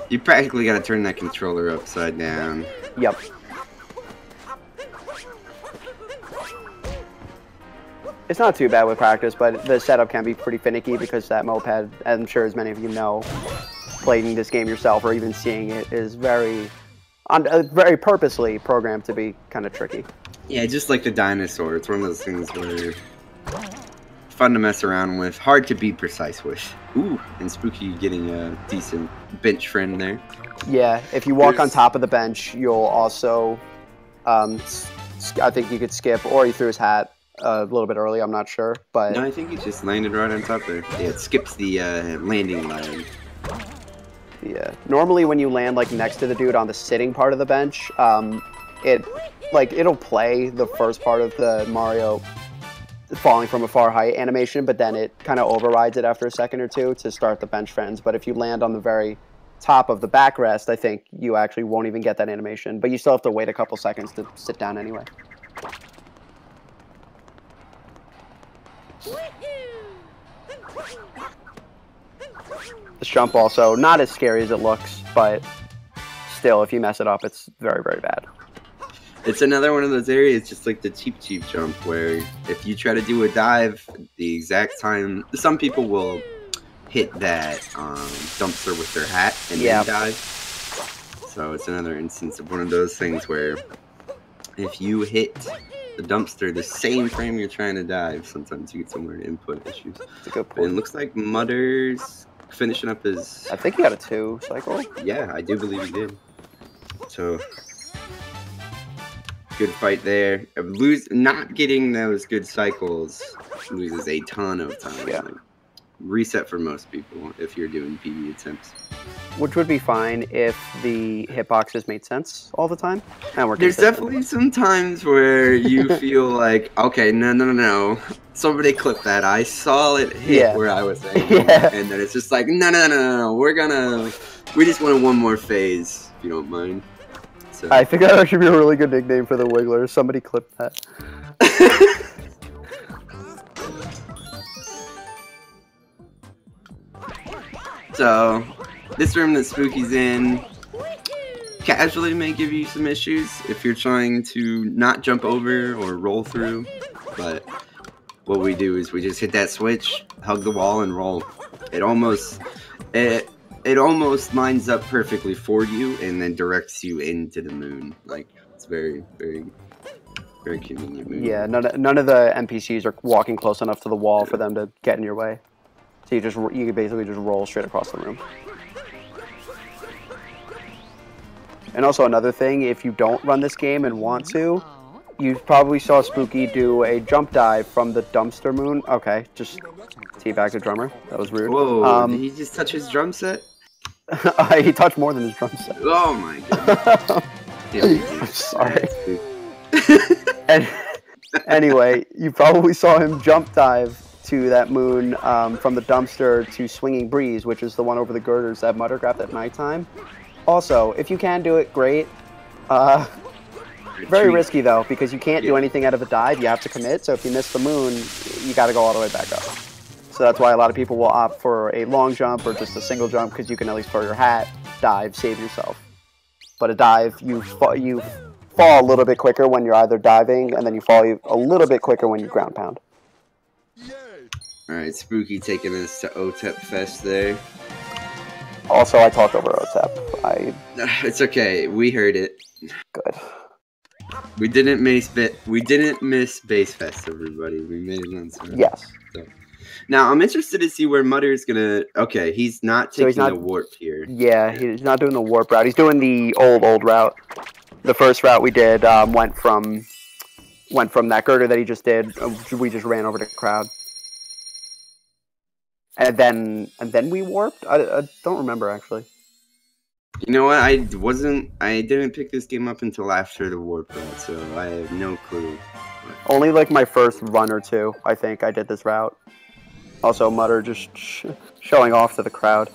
you practically got to turn that controller upside down. Yep. It's not too bad with practice, but the setup can be pretty finicky because that moped, I'm sure as many of you know, playing this game yourself or even seeing it, is very purposely programmed to be kind of tricky. Yeah, just like the dinosaur. It's one of those things where fun to mess around with, hard to be precise with. Ooh, and Spooky getting a decent bench friend there. Yeah, if you walk on top of the bench, you'll also, I think you could skip, or he threw his hat a little bit early, I'm not sure, but... No, I think he just landed right on top there. Yeah, it skips the landing line. Yeah, normally when you land like next to the dude on the sitting part of the bench, it'll play the first part of the Mario falling from a far height animation, but then it kind of overrides it after a second or two to start the bench friends. But if you land on the very top of the backrest, I think you actually won't even get that animation, but you still have to wait a couple seconds to sit down anyway. This jump also not as scary as it looks, but still, if you mess it up, it's very, very bad. It's another one of those areas, just like the cheap jump, where if you try to do a dive the exact time, some people will hit that dumpster with their hat and then dive. So it's another instance of one of those things where if you hit the dumpster the same frame you're trying to dive, sometimes you get some weird input issues. That's a good point. And it looks like Mutter's finishing up his... I think he got a 2 cycle. Yeah, I do believe he did. So... good fight there. Not getting those good cycles loses a ton of time. Yeah. Like, reset for most people if you're doing PB attempts. Which would be fine if the hitboxes made sense all the time. And we're There's definitely some times where you feel like, okay, no. Somebody clip that. I saw it hit where I was aiming. And then it's just like, no. We just want one more phase, if you don't mind. So. I think that should be a really good nickname for the Wigglers. Somebody clip that. So, this room that Spooky's in casually may give you some issues if you're trying to not jump over or roll through, but what we do is we just hit that switch, hug the wall, and roll. It almost lines up perfectly for you and then directs you into the moon. Like, it's very, very, very convenient moon. Yeah, none of the NPCs are walking close enough to the wall for them to get in your way. So you basically just roll straight across the room. And also another thing, if you don't run this game and want to, you probably saw Spooky do a jump dive from the dumpster moon. Okay, just teabag the drummer. That was rude. Whoa, did he just touch his drum set? He touched more than his drum set. Oh my god. I'm sorry. And anyway, you probably saw him jump dive to that moon from the dumpster to Swinging Breeze, which is the one over the girders that Mutter grabbed at nighttime. Also, if you can do it, great. Very risky though, because you can't do anything out of a dive. You have to commit. So if you miss the moon, you got to go all the way back up. So that's why a lot of people will opt for a long jump or just a single jump, because you can at least throw your hat, dive, save yourself. But a dive, you fall a little bit quicker when you're either diving, and then you fall a little bit quicker when you ground pound. Alright, Spooky taking us to OTEP Fest there. Also, I talked over OTEP. It's okay, we heard it. Good. We didn't miss Base Fest, everybody. We made it on time. Yes. So. Now, I'm interested to see where Mutter's gonna... Okay, he's not taking the warp here. Yeah, he's not doing the warp route. He's doing the old route. The first route we did went from that girder that he just did. We just ran over the crowd. And then we warped? I don't remember, actually. You know what? I didn't pick this game up until after the warp route, so I have no clue. Only like my first run or two, I think I did this route. Also, Mutter just showing off to the crowd.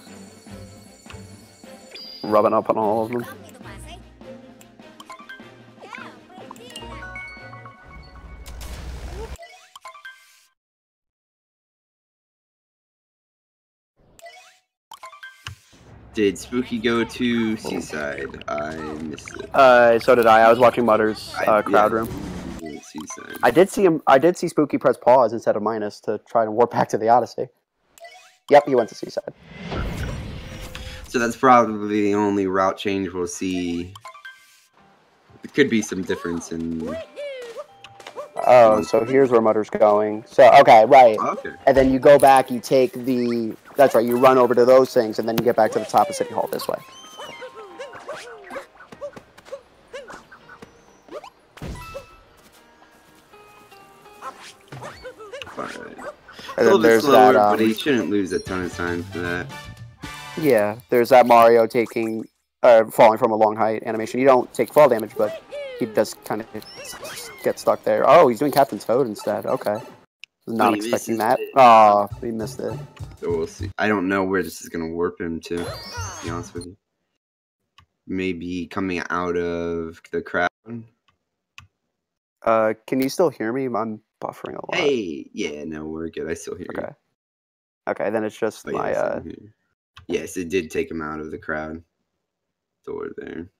Rubbing up on all of them. Did Spooky go to Seaside? I missed it. So did I. I was watching Mutter's crowd room. Seaside. I did see Spooky press pause instead of minus to try to warp back to the Odyssey. Yep, he went to Seaside. So that's probably the only route change we'll see. It could be some difference in... Oh, so here's where Mutter's going. So, okay, right. Okay. And then you go back, you take the... That's right, you run over to those things, and then you get back to the top of City Hall this way. Alright. And A little then bit there's slower, that. but he shouldn't lose a ton of time for that. Yeah, there's that Mario taking, falling from a long height animation. You don't take fall damage, but he does kind of get stuck there. Oh, he's doing Captain Toad instead. Okay. Not expecting that. Oh, he missed it. So we'll see. I don't know where this is going to warp him to be honest with you. Maybe coming out of the crowd. Can you still hear me? I'm buffering a lot. Hey, yeah, no, we're good. I still hear you. Okay, then it's just my, Yes, it did take him out of the crowd. Door there.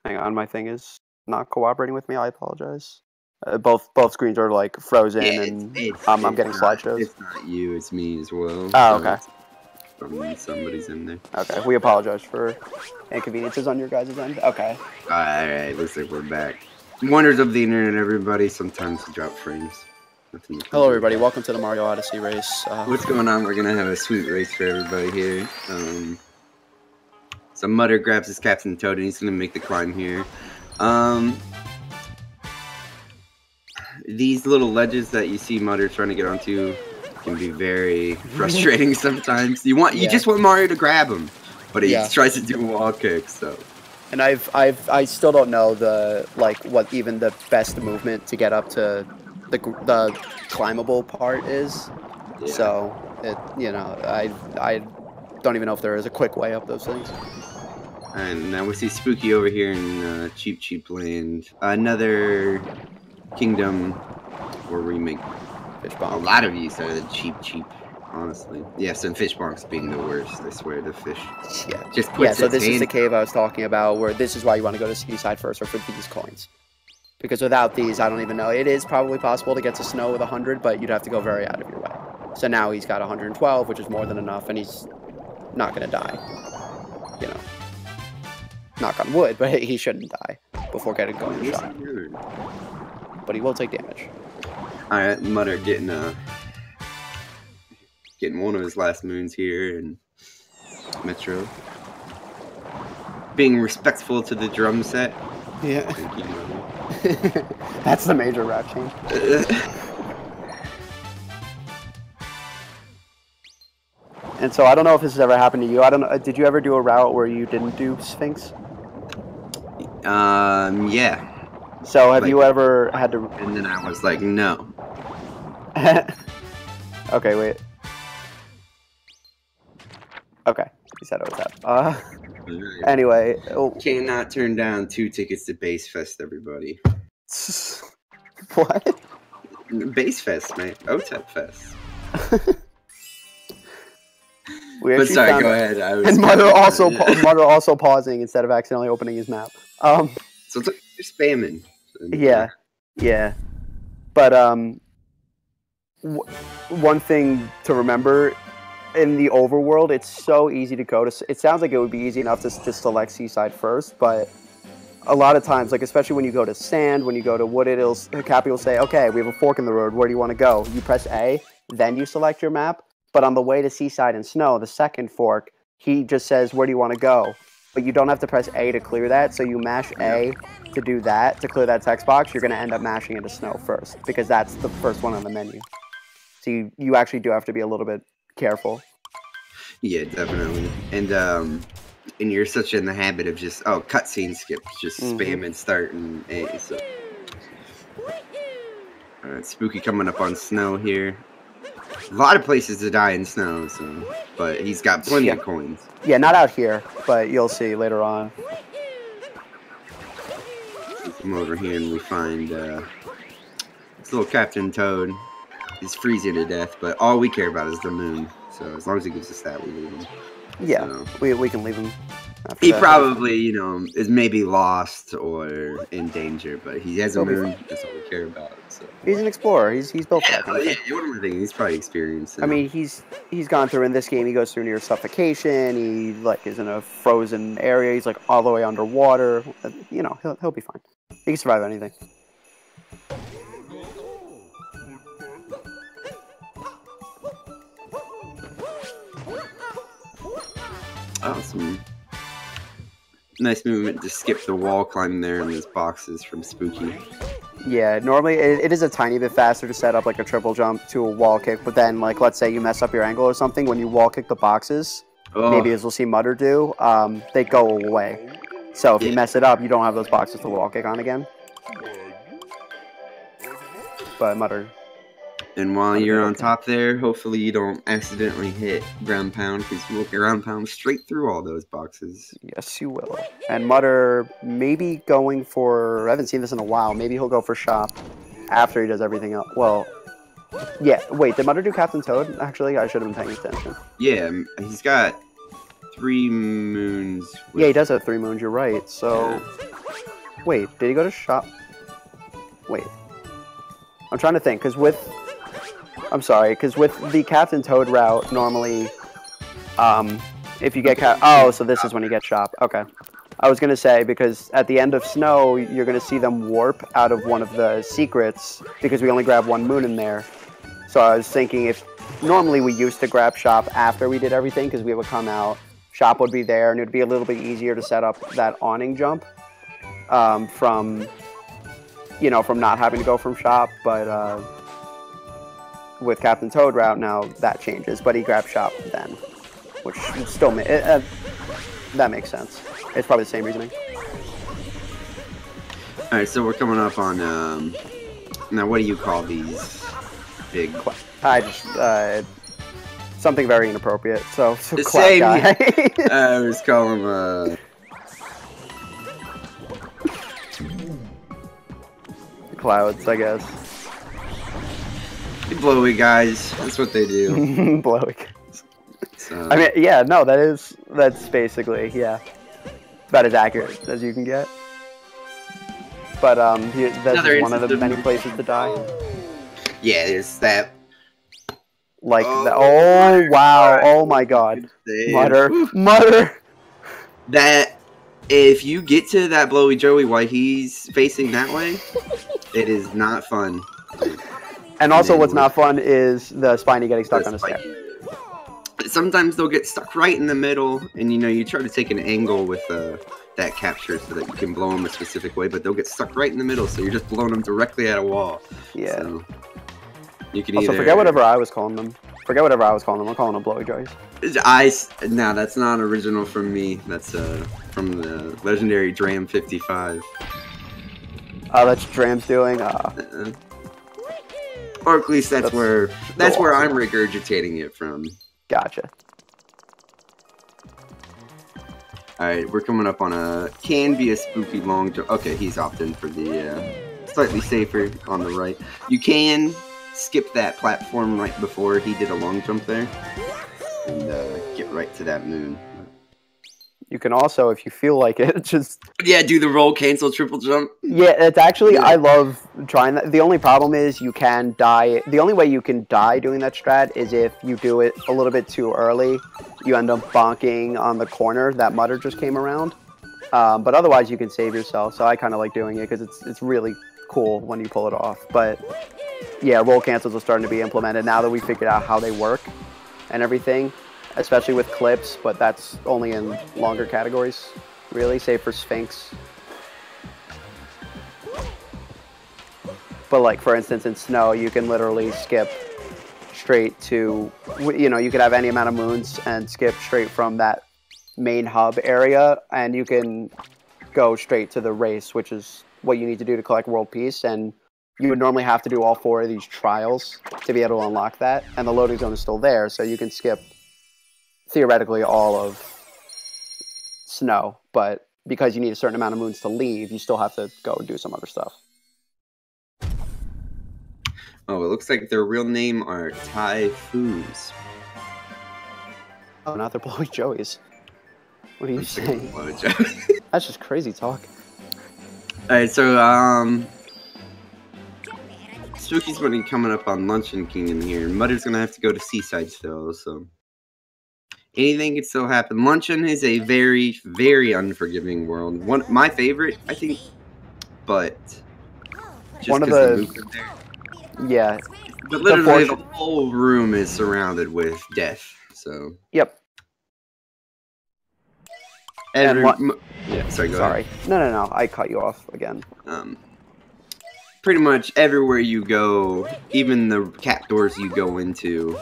Hang on, my thing is not cooperating with me. I apologize. Both screens are like frozen, and I'm getting slideshows. It's not you, it's me as well. Oh, okay. Somebody's in there. Okay, we apologize for inconveniences on your guys' end. Okay. Alright, looks like we're back. Wonders of the internet, everybody. Sometimes you drop frames. Hello, everybody. Welcome to the Mario Odyssey race. What's going on? We're gonna have a sweet race for everybody here. So Mutter grabs his Captain Toad, and he's gonna make the climb here. These little ledges that you see Mutter trying to get onto can be very frustrating sometimes. You just want Mario to grab him, but he tries to do a wall kick. So, and I still don't know what even the best movement to get up to the climbable part is. Yeah. So I don't even know if there is a quick way up those things. And now we see Spooky over here in Cheap Land. Another kingdom where we make a lot of use out of the cheap, honestly. Yes, and fish bonks being the worst, I swear, the fish. Yeah. So this is the cave I was talking about, where this is why you want to go to Seaside first, or for these coins. Because without these, I don't even know. It is probably possible to get to snow with 100, but you'd have to go very out of your way. So now he's got 112, which is more than enough, and he's not going to die. You know. Knock on wood, but he shouldn't die before getting going shot. But he will take damage. Alright, Mutter getting one of his last moons here in Metro. Being respectful to the drum set. Yeah. That's the major rap change. And so I don't know if this has ever happened to you. I don't know. Did you ever do a route where you didn't do Sphinx? Yeah. So have you ever had to? And then I was like, no. Okay, wait. Okay, you said it was that. Anyway. Cannot turn down 2 tickets to Bass Fest, everybody. What? Bass Fest, mate. OTEP Fest. But sorry, go ahead. And Mutter also pausing instead of accidentally opening his map. So it's like you're spamming. Yeah. But one thing to remember, in the overworld, it's so easy to go to. It sounds like it would be easy enough to just select Seaside first, but a lot of times, like especially when you go to Sand, when you go to Wooded, Cappy will say, "Okay, we have a fork in the road. Where do you want to go?" You press A, then you select your map. But on the way to Seaside and Snow, the second fork, he just says, "Where do you want to go?" But you don't have to press A to clear that, so you mash A to do that, to clear that text box. You're going to end up mashing into Snow first, because that's the first one on the menu. So you actually do have to be a little bit careful. Yeah, definitely. And you're such in the habit of just, cutscene skip, just spam and start and A. So. Alright, Spooky coming up on Snow here. A lot of places to die in Snow, but he's got plenty of coins. Yeah, not out here, but you'll see later on. We come over here and we find this little Captain Toad. He's freezing to death, but all we care about is the moon. So as long as he gives us that, we leave him. Yeah, so, we can leave him. He probably, is maybe lost or in danger, but he has a moon. That's all we care about. So. He's an explorer. He's built for that. What am I thinking? He's probably experienced. I mean, he's gone through in this game. He goes through near suffocation. He is in a frozen area. He's all the way underwater. He'll be fine. He can survive anything. Awesome. Nice movement to skip the wall climb there in those boxes from Spooky. Yeah, normally it is a tiny bit faster to set up like a triple jump to a wall kick, but then like let's say you mess up your angle or something, when you wall kick the boxes, maybe as we'll see Mutter do, they go away. So if you mess it up, you don't have those boxes to wall kick on again. But Mutter. And while you're on top there, hopefully you don't accidentally hit ground pound, because you will ground pound straight through all those boxes. Yes, you will. And Mutter maybe going for, I haven't seen this in a while, maybe he'll go for shop after he does everything else. Well, yeah, wait, did Mutter do Captain Toad? Actually, I should have been paying attention. Yeah, he's got 3 moons. Yeah, he does have 3 moons, you're right. So, wait, did he go to shop? Wait. I'm trying to think, because with... I'm sorry, because with the Captain Toad route, normally, if you get oh, so this is when you get shop. Okay. I was going to say, because at the end of Snow, you're going to see them warp out of one of the secrets, because we only grab 1 moon in there. So I was thinking if, normally we used to grab shop after we did everything, because we would come out, shop would be there, and it would be a little bit easier to set up that awning jump, from, you know, from not having to go from shop, but, with Captain Toad route now that changes, but he grabbed shop then, which still that makes sense. It's probably the same reasoning. All right, so we're coming up on now. What do you call these big? I just something very inappropriate. So the same guy. I was calling clouds, I guess. Blowy guys, that's what they do. Blowy guys. So. I mean, yeah, no, that's basically, yeah, about as accurate as you can get. But that's one of the many places to die. Yeah, there's that. Like that. Oh wow! Oh my God! Mutter. That if you get to that Blowy Joey while he's facing that way, it is not fun. And also what's not fun is the Spiny getting stuck on a stair. Sometimes they'll get stuck right in the middle, and you try to take an angle with that capture so that you can blow them a specific way, but they'll get stuck right in the middle, so you're just blowing them directly at a wall. Yeah. So you can also, forget whatever I was calling them. Forget whatever I was calling them. I'm calling them Blowy Joys. No, that's not original from me. That's from the legendary Dram 55. Oh, that's Dram's doing? Or at least that's where I'm regurgitating it from. Gotcha. Alright, we're coming up on can be a spooky long jump. Okay, he's opting for the slightly safer on the right. You can skip that platform right before he did a long jump there and get right to that moon. You can also, if you feel like it, just... Yeah, do the roll, cancel, triple jump. Yeah, it's actually, I love trying that. The only problem is you can die. The only way you can die doing that strat is if you do it a little bit too early. You end up bonking on the corner that Mutter just came around. But otherwise, you can save yourself. So I kind of like doing it because it's really cool when you pull it off. But yeah, roll cancels are starting to be implemented now that we figured out how they work and everything. Especially with clips, but that's only in longer categories, really, save for Sphinx. But like, for instance, in Snow, you can literally skip straight to, you could have any amount of moons and skip straight from that main hub area, and you can go straight to the race, which is what you need to do to collect world peace, and you would normally have to do all 4 of these trials to be able to unlock that, and the loading zone is still there, so you can skip theoretically all of Snow, but because you need a certain amount of moons to leave, you still have to go do some other stuff. Oh, it looks like their real name are Typhoons. Oh, not their Blowy Joeys. What are you saying? That's just crazy talk. Alright, so, Spooky's gonna be coming up on Luncheon Kingdom here. Mutter's gonna have to go to Seaside still, so... Anything can still happen. Luncheon is a very, very unforgiving world. My favorite, I think, but just one of the yeah. But literally, the whole room is surrounded with death. So yep. Yeah, sorry. Go ahead. No. I cut you off again. pretty much everywhere you go, even the cat doors you go into,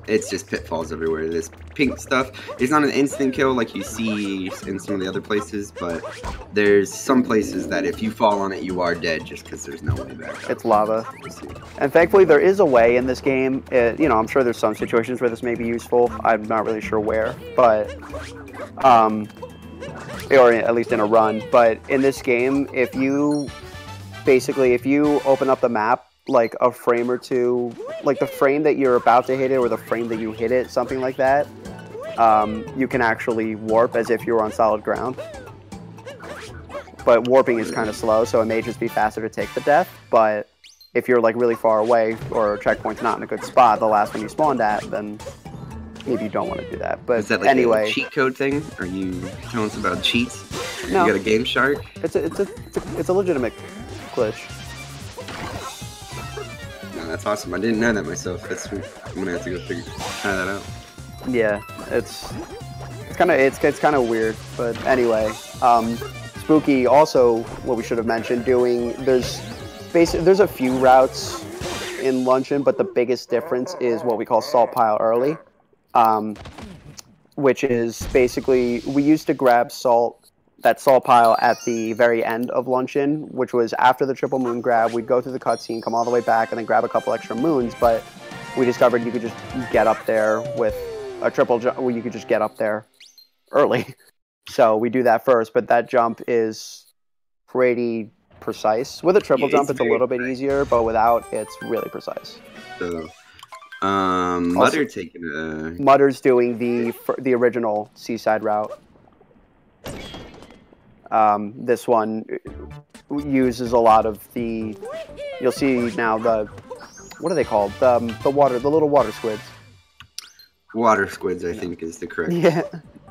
it's just pitfalls everywhere. This pink stuff, it's not an instant kill like you see in some of the other places, but there's some places that if you fall on it, you are dead just because there's no way back up. It's lava. And thankfully, there is a way in this game. You know, I'm sure there's some situations where this may be useful. I'm not really sure where, but, or at least in a run. But in this game, if you open up the map like a frame or two, like the frame that you're about to hit it or the frame that you hit it, something like that, you can actually warp as if you were on solid ground. But warping is kind of slow, so it may just be faster to take the death. But if you're like really far away or a checkpoint's not in a good spot, the last one you spawned at, then maybe you don't want to do that. But is that like anyway, a cheat code thing? Are you telling us about cheats? No. You got a Game Shark? It's a legitimate glitch. No, that's awesome. I didn't know that myself. That's sweet. I'm gonna have to go try that out. Yeah, it's kind of weird, but anyway, Spooky also, what we should have mentioned, there's a few routes in Luncheon, but the biggest difference is what we call Salt Pile Early, which is basically, we used to grab that salt pile at the very end of Luncheon, which was after the triple moon grab. We'd go through the cutscene, come all the way back, and then grab a couple extra moons, but we discovered you could just get up there with a triple jump, where you could just get up there early. So we do that first, but that jump is pretty precise. With a triple jump, it's a little bit easier, but without, it's really precise. So, Mutter's doing the original Seaside route. This one uses a lot of the, you'll see now what are they called? The little water squids. Water squids, I think, is the correct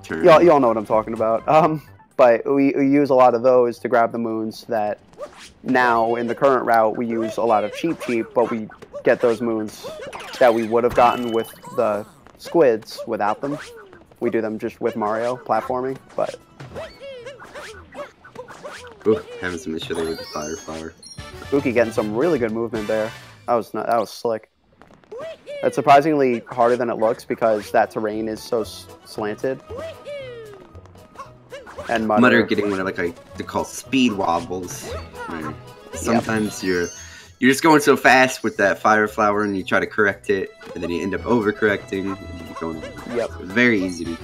term. Y'all know what I'm talking about. But we use a lot of those to grab the moons that now in the current route we use a lot of cheap, but we get those moons that we would have gotten with the squids without them. We do them just with Mario platforming, but. Ooh, having some issue there with the fire flower. Spooky getting some really good movement there. That was slick. It's surprisingly harder than it looks because that terrain is so slanted. And Mutter getting what I like to call speed wobbles. Right. Sometimes you're just going so fast with that fire flower and you try to correct it, and then you end up overcorrecting. And you keep going. Yep. So it's very easy to do.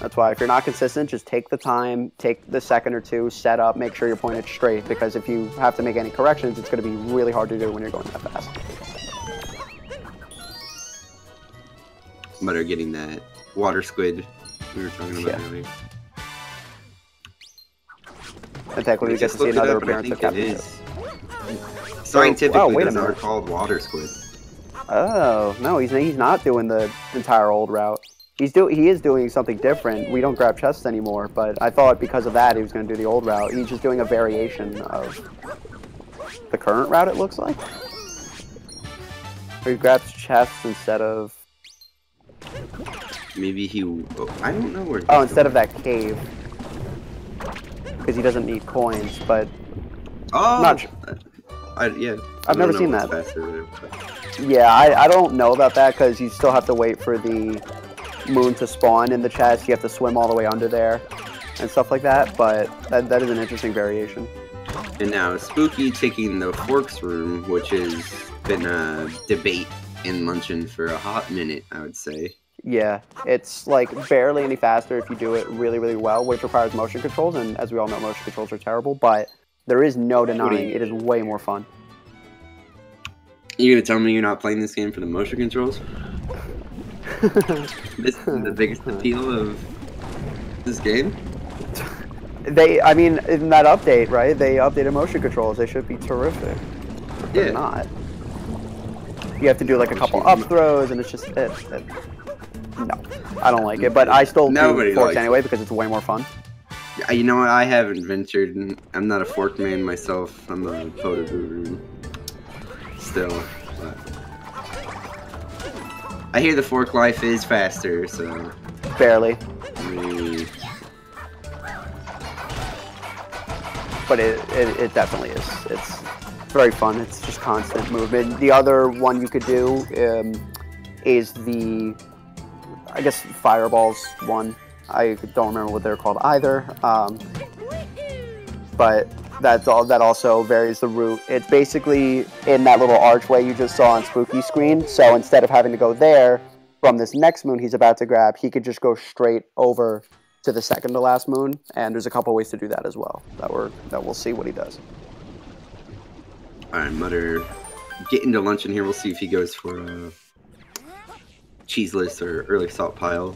That's why if you're not consistent, just take the time, take the second or two, set up, make sure you're pointed straight, because if you have to make any corrections, it's going to be really hard to do when you're going that fast. Mutter getting that water squid we were talking about earlier. And technically, we get to see another appearance of Captain Hook. Scientifically, those are called water squid. Oh, no, he's not doing the entire old route. He is doing something different. We don't grab chests anymore, but I thought because of that he was going to do the old route. He's just doing a variation of the current route, it looks like. Where he grabs chests instead of... Maybe he... I don't know where... Oh, instead of that cave. Because he doesn't need coins, but... Oh! Not sure. Yeah. I've never seen that. Yeah, I don't know about that, because you still have to wait for the moon to spawn in the chest. You have to swim all the way under there and stuff like that, but that is an interesting variation. And now Spooky taking the Forks room, which has been a debate in Luncheon for a hot minute, I would say. Yeah, it's like barely any faster if you do it really, really well, which requires motion controls, and as we all know, motion controls are terrible, but there is no denying it is way more fun. You gonna tell me you're not playing this game for the motion controls? This is the biggest appeal of this game? I mean, in that update, right? They updated motion controls. They should be terrific. But they're not. You have to do like a couple up throws, and it's just no, I don't like it. But I still do Forks anyway because it's way more fun. You know what? I haven't ventured. I'm not a fork man myself. I'm a Poda guru. Still. But I hear the fork life is faster, so... Barely. But it definitely is. very fun. It's just constant movement. The other one you could do is the, I guess, fireballs one. I don't remember what they're called either. But that also varies the route. It's basically in that little archway you just saw on Spooky's screen. So instead of having to go there from this next moon he's about to grab, he could just go straight over to the second to last moon. And there's a couple ways to do that as well. That we'll see what he does. All right, Mutter, get into lunch in here. We'll see if he goes for cheeseless or early salt pile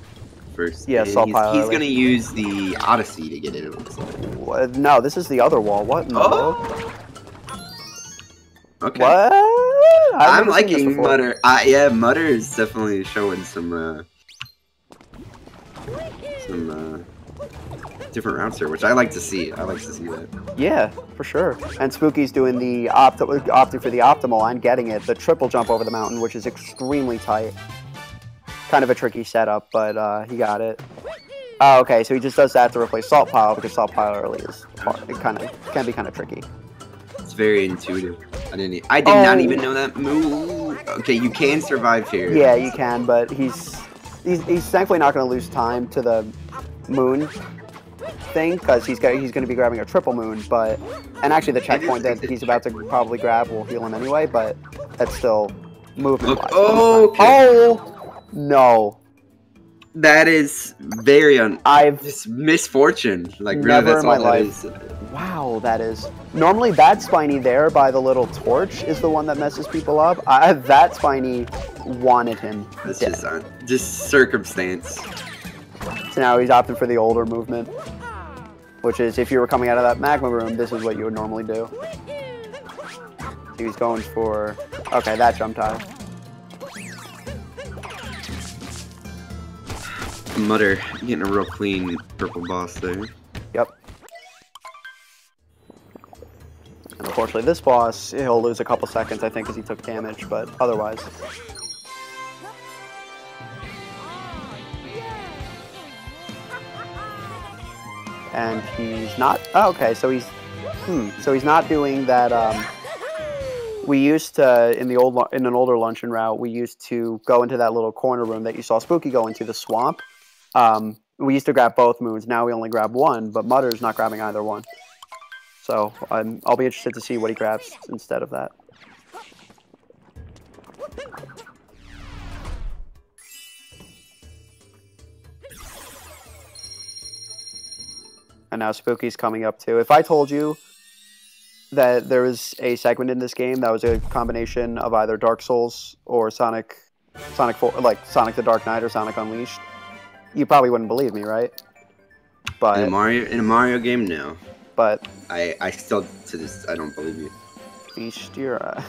first. Yeah, salt pile. He's going to use the Odyssey to get it, it looks like. What? No, this is the other wall. What in the world? Okay. What? I'm liking Mutter. Yeah, Mutter is definitely showing some different routes here, which I like to see. I like to see that. Yeah, for sure. And Spooky's doing the opting for the optimal and getting it, the triple jump over the mountain, which is extremely tight. Kind of a tricky setup, but he got it. Oh, okay, so he just does that to replace salt pile because salt pile early is it can be kind of tricky. It's very intuitive. I did not even know that move. Okay, you can survive here. Yeah, you can, but he's thankfully not going to lose time to the moon thing because he's going to be grabbing a triple moon, and actually the checkpoint that he's about to probably grab will heal him anyway, but that's still movement wise. Okay. Oh no, that is very just misfortune. Like really, that's all that is. Wow, that is. Normally that Spiny there by the little torch is the one that messes people up. That Spiny wanted him dead. Just circumstance. So now he's opting for the older movement, which is if you were coming out of that magma room, this is what you would normally do. He's going for, okay, that jump high. Mutter getting a real clean purple boss there. Yep. And unfortunately this boss, he'll lose a couple seconds I think because he took damage, but otherwise. And he's not, oh, okay, so he's not doing that, we used to, in an older luncheon route, we used to go into that little corner room that you saw Spooky go into, the swamp. We used to grab both moons, now we only grab one, but Mutter's not grabbing either one. So, I'll be interested to see what he grabs instead of that. And now Spooky's coming up too. If I told you that there was a segment in this game that was a combination of either Dark Souls or Sonic 4, like Sonic the Dark Knight or Sonic Unleashed, you probably wouldn't believe me, right? But in a Mario game, no. But I still to this I don't believe you. Feast your eye.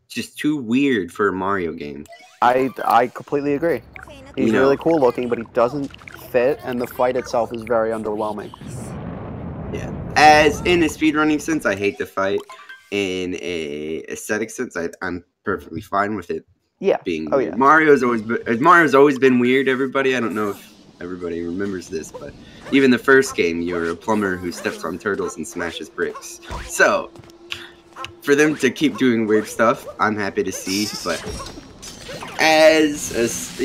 Just too weird for a Mario game. I completely agree. He's really cool looking, but he doesn't fit, and the fight itself is very underwhelming. Yeah. As in a speedrunning sense, I hate the fight. In a aesthetic sense, I'm perfectly fine with it. Yeah. Being weird. Yeah. Mario's always been weird. Everybody, I don't know if everybody remembers this, but even the first game, you're a plumber who steps on turtles and smashes bricks. So, for them to keep doing weird stuff, I'm happy to see. But as a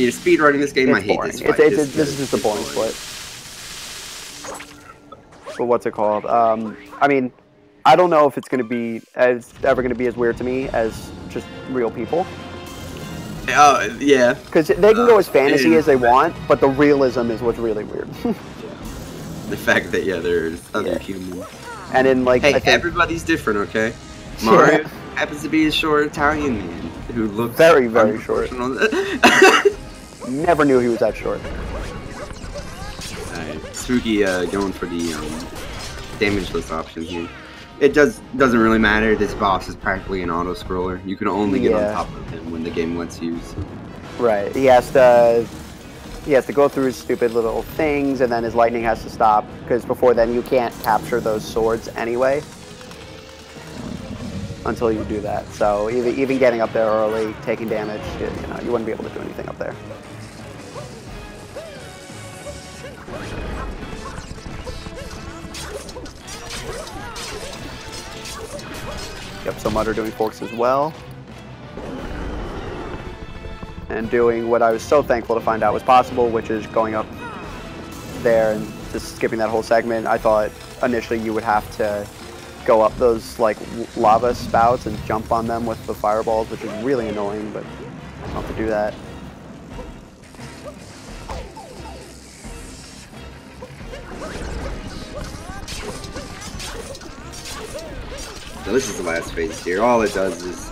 speedrunning this game, I hate this fight. This is just a boring split. But what's it called? I mean, I don't know if it's ever going to be as weird to me as just real people. Oh, yeah. Because they can go as fantasy as they want, but the realism is what's really weird. The fact that, there's other humans. And in, like, hey, everybody's different, okay? Mario happens to be a short Italian man who looks very, very short. Never knew he was that short. Alright, Spooky going for the damageless option here. It doesn't really matter. This boss is practically an auto-scroller. You can only get on top of him when the game lets you. So. Right. He has to go through his stupid little things, and then his lightning has to stop, because before then you can't capture those swords anyway until you do that. So even getting up there early, taking damage, you wouldn't be able to do anything up there. so Mutter doing forks as well. And doing what I was so thankful to find out was possible, which is going up there and just skipping that whole segment. I thought initially you would have to go up those like lava spouts and jump on them with the fireballs, which is really annoying, but I don't have to do that. So this is the last phase here. All it does is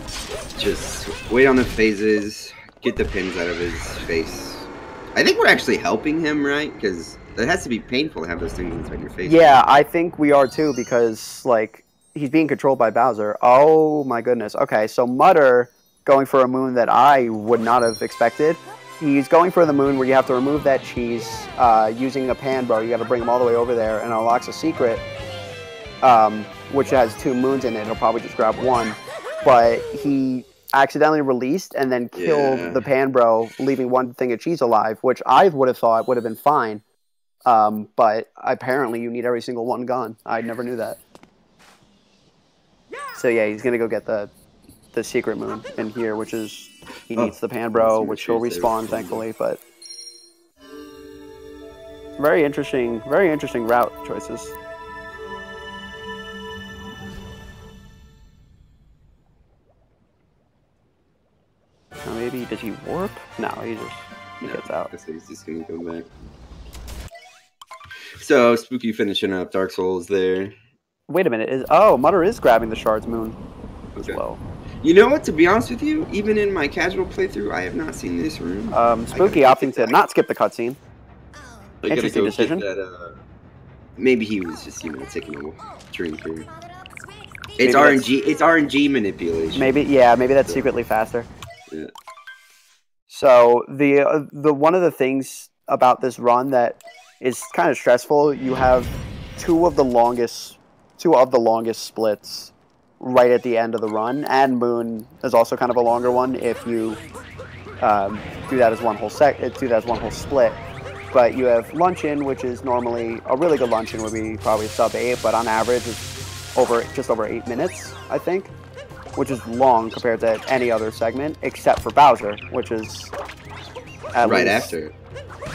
just wait on the phases, get the pins out of his face. I think we're actually helping him, right? Because it has to be painful to have those things inside your face. Yeah, I think we are too, because like he's being controlled by Bowser. Oh my goodness. Okay, so Mutter going for a moon that I would not have expected. He's going for the moon where you have to remove that cheese using a pan bro. You got to bring him all the way over there, and it unlocks a secret, which has 2 moons in it. He'll probably just grab one, but he accidentally released and then killed the pan bro, leaving one thing of cheese alive, which I would have thought would have been fine. But apparently you need every single one gone. I never knew that. So yeah, he's gonna go get the secret moon in here, which is he needs the pan bro, which will respawn thankfully. But very interesting route choices. Now maybe does he warp? No, he gets out. So he's just gonna go back. So Spooky finishing up Dark Souls there. Wait a minute, Mutter is grabbing the Shard's moon as well. You know what, to be honest with you, even in my casual playthrough, I have not seen this room. Spooky opting to not skip the cutscene. Interesting decision. Maybe he was just, taking a drink here. It's RNG manipulation. Maybe that's secretly faster. Yeah. So the one of the things about this run that is kind of stressful, you have two of the longest splits right at the end of the run, and Moon is also kind of a longer one if you do that as one whole split. But you have luncheon, which is normally a really good luncheon would be probably sub 8, but on average it's just over 8 minutes, I think, which is long compared to any other segment except for Bowser, which is right after.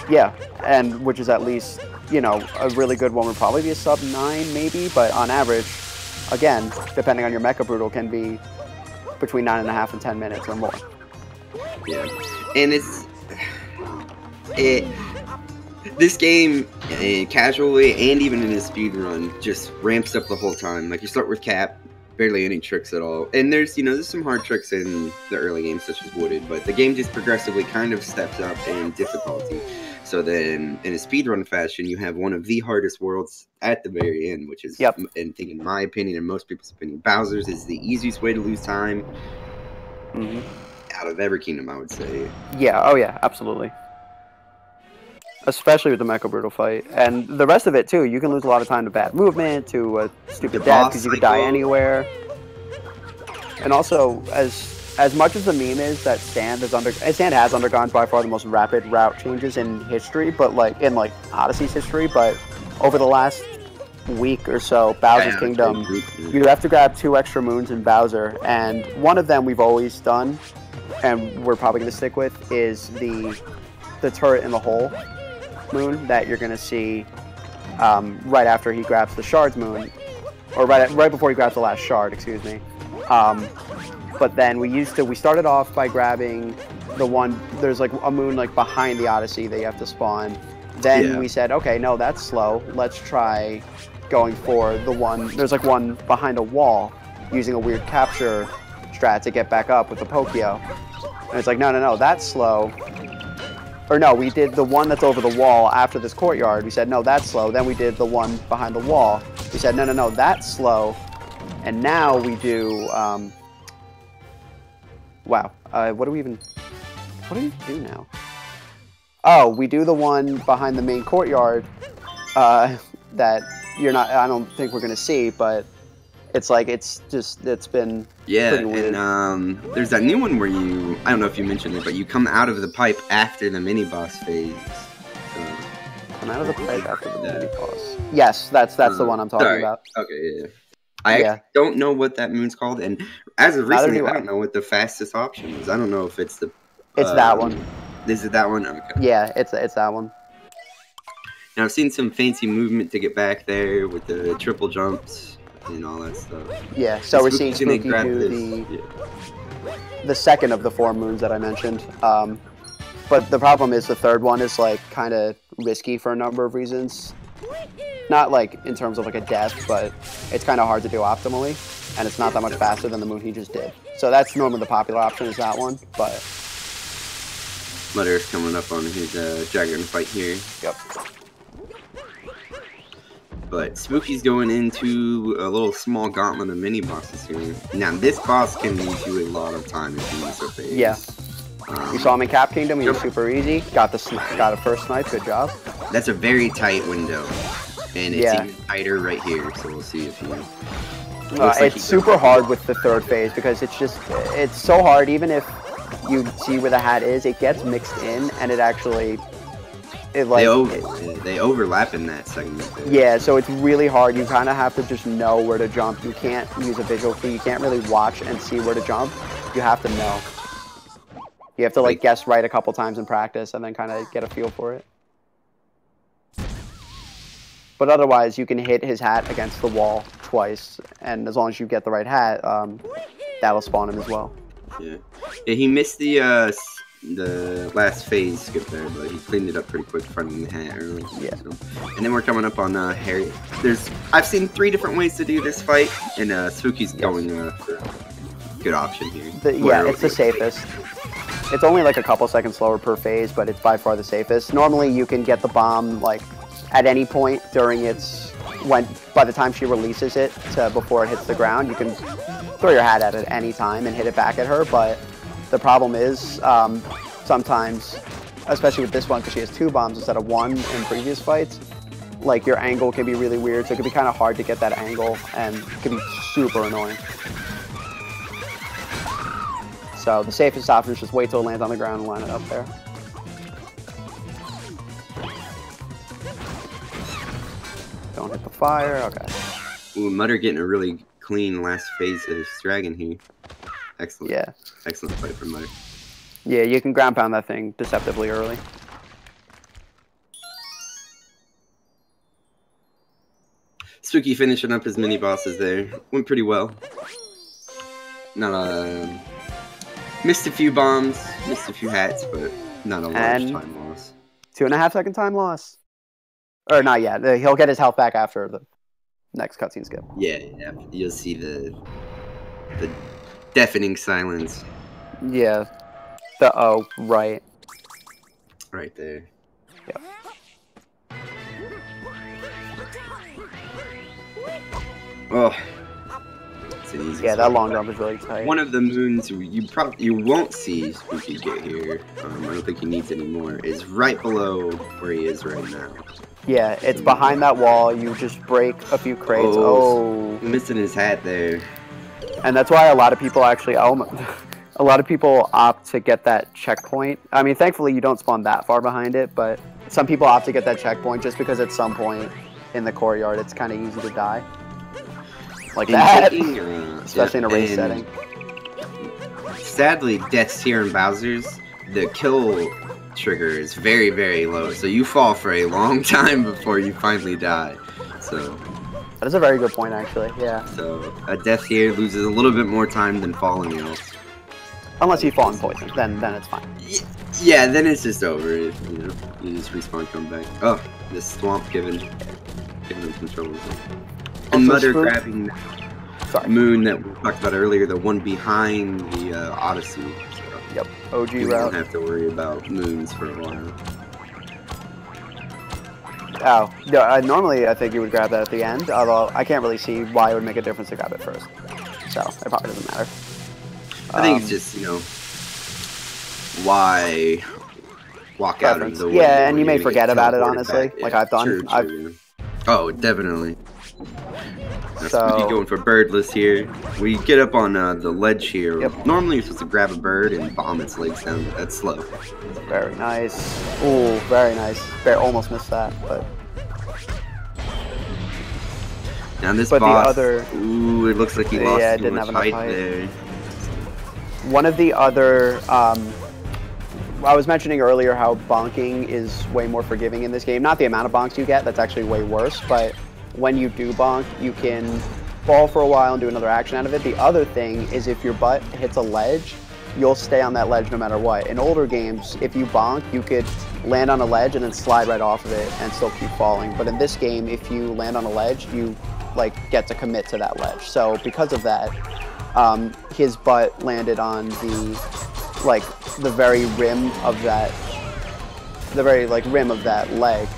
Yeah, and which is at least, a really good one would probably be a sub 9 maybe, but on average, again, depending on your Mecha Brutal, can be between 9.5 and 10 minutes or more. Yeah, and this game, casually and even in a speed run, just ramps up the whole time. Like, you start with Cap, barely any tricks at all, and there's some hard tricks in the early games such as Wooded, but the game just progressively kind of steps up in difficulty. So then, in a speedrun fashion, you have one of the hardest worlds at the very end, which is, and in my opinion, and most people's opinion, Bowser's is the easiest way to lose time out of every kingdom, I would say. Yeah, oh yeah, absolutely. Especially with the Mecha Brutal fight. And the rest of it, too, you can lose a lot of time to bad movement, to a stupid death, because you could die anywhere. And also, as much as the meme is that Stand has undergone by far the most rapid route changes in history, but in Odyssey's history, but over the last week or so, Bowser's Kingdom, you have to grab 2 extra moons in Bowser, and one of them we've always done, and we're probably going to stick with, is the turret in the hole moon that you're going to see right after he grabs the Shard's moon, or right before he grabs the last Shard, excuse me. But then we started off by grabbing the one, there's a moon behind the Odyssey that you have to spawn. Then we said, okay, no, that's slow. Let's try going for the one, there's one behind a wall using a weird capture strat to get back up with the Pokio. And it's no, that's slow. Or no, we did the one that's over the wall after this courtyard. We said, no, that's slow. Then we did the one behind the wall. We said, no, that's slow. And now we do, wow, what do we do now? Oh, we do the one behind the main courtyard that I don't think we're going to see, but it's it's been pretty weird. And there's that new one where I don't know if you mentioned it, but you come out of the pipe after the mini-boss phase. Come out of the pipe after the mini-boss. Yes, that's the one I'm talking about. Okay, yeah. I actually don't know what that moon's called, and as of Neither recently, do I don't know what the fastest option is. I don't know if it's the. It's that one. Is it that one? Okay. Yeah, it's that one. Now I've seen some fancy movement to get back there with the triple jumps and all that stuff. Yeah, so we're seeing Spooky do the second of the 4 moons that I mentioned. But the problem is the third one is like kind of risky for a number of reasons. Not like in terms of like a death, but it's kind of hard to do optimally, and it's not that much faster than the moon he just did. So that's normally the popular option is that one, but... Mutter's coming up on his dragon fight here. Yep. But Spooky's going into a little small gauntlet of mini bosses here. Now this boss can leave you a lot of time if you miss a phase. Yeah. We saw him in Cap Kingdom. He was super easy. Got a first snipe. Good job. That's a very tight window, and it's even tighter right here. So we'll see if you. It's super hard with the third phase because it's so hard. Even if you see where the hat is, it gets mixed in, and it actually. They overlap in that segment. Yeah, so it's really hard. You kind of have to just know where to jump. You can't use a visual key. You can't really watch and see where to jump. You have to know. You have to like guess right a couple times in practice and then kind of get a feel for it. But otherwise, you can hit his hat against the wall twice, and as long as you get the right hat, that'll spawn him as well. Yeah, he missed the last phase skip there, but he cleaned it up pretty quick finding the hat early. Yeah. So. And then we're coming up on Harry. I've seen 3 different ways to do this fight, and Spooky's going for a good option here. It's the safest. It's only like a couple seconds slower per phase, but it's by far the safest. Normally, you can get the bomb like at any point during by the time she releases it before it hits the ground. You can throw your hat at it any time and hit it back at her, but the problem is sometimes, especially with this one, because she has 2 bombs instead of 1 in previous fights, like your angle can be really weird, so it can be kind of hard to get that angle, and it can be super annoying. So the safest option is just wait till it lands on the ground and line it up there. Don't hit the fire, okay. Ooh, Mutter getting a really clean last phase of his dragon here. Excellent. Yeah. Excellent fight from Mutter. Yeah, you can ground pound that thing deceptively early. Spooky finishing up his mini bosses there. Went pretty well. Missed a few bombs, missed a few hats, but not a large time loss. 2.5 second time loss. Or not yet. He'll get his health back after the next cutscene skip. Yeah, you'll see the deafening silence. Yeah. Right. Right there. Yep. Oh. Yeah, that long jump is really tight. One of the moons you won't see Spooky get here. I don't think he needs any more. Is right below where he is right now. Yeah, it's behind that wall. You just break a few crates. Oh, missing his hat there. And that's why a lot of people actually, a lot of people opt to get that checkpoint. I mean, thankfully you don't spawn that far behind it, but some people opt to get that checkpoint just because at some point in the courtyard it's kind of easy to die. Like that, especially in a race setting. Sadly, deaths here in Bowser's, the kill trigger is very, very low. So you fall for a long time before you finally die. So that is a very good point, actually. Yeah. So a death here loses a little bit more time than falling else. Unless you fall in poison, then it's fine. Yeah, then it's just over. You just respawn, come back. Oh, this swamp giving him control. And Mutter grabbing the moon that we talked about earlier, the one behind the Odyssey. So yep, OG route. You don't have to worry about moons for a while. Oh, yeah, normally I think you would grab that at the end, although I can't really see why it would make a difference to grab it first. So it probably doesn't matter. I think it's just, why walk out of the way. Yeah, and you may forget about it, honestly, like I've done. True. Oh, definitely. So going for birdless here. We get up on the ledge here. Yep. Normally you're supposed to grab a bird and bomb its legs down, but that's slow. Very nice. Ooh, very nice. Almost missed that, but Now this But boss, the other, ooh, it looks like he lost too didn't much have enough height height there. One of the other, I was mentioning earlier how bonking is way more forgiving in this game. Not the amount of bonks you get, that's actually way worse, but when you do bonk, you can fall for a while and do another action out of it. The other thing is if your butt hits a ledge, you'll stay on that ledge no matter what. In older games, if you bonk, you could land on a ledge and then slide right off of it and still keep falling. But in this game, if you land on a ledge, you like get to commit to that ledge. So because of that, his butt landed on the very rim of that, rim of that leg.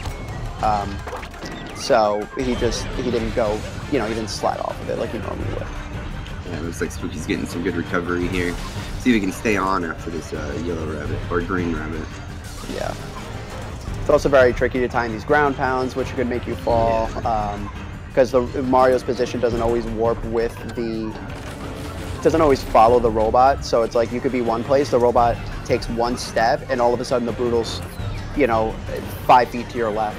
So he didn't go, he didn't slide off of it like he normally would. Yeah, it looks like Spooky's getting some good recovery here. See if he can stay on after this yellow rabbit or green rabbit. Yeah. It's also very tricky to time these ground pounds, which could make you fall, because Mario's position doesn't always warp with doesn't always follow the robot. So it's like you could be one place, the robot takes one step, and all of a sudden the Brutal's, 5 feet to your left.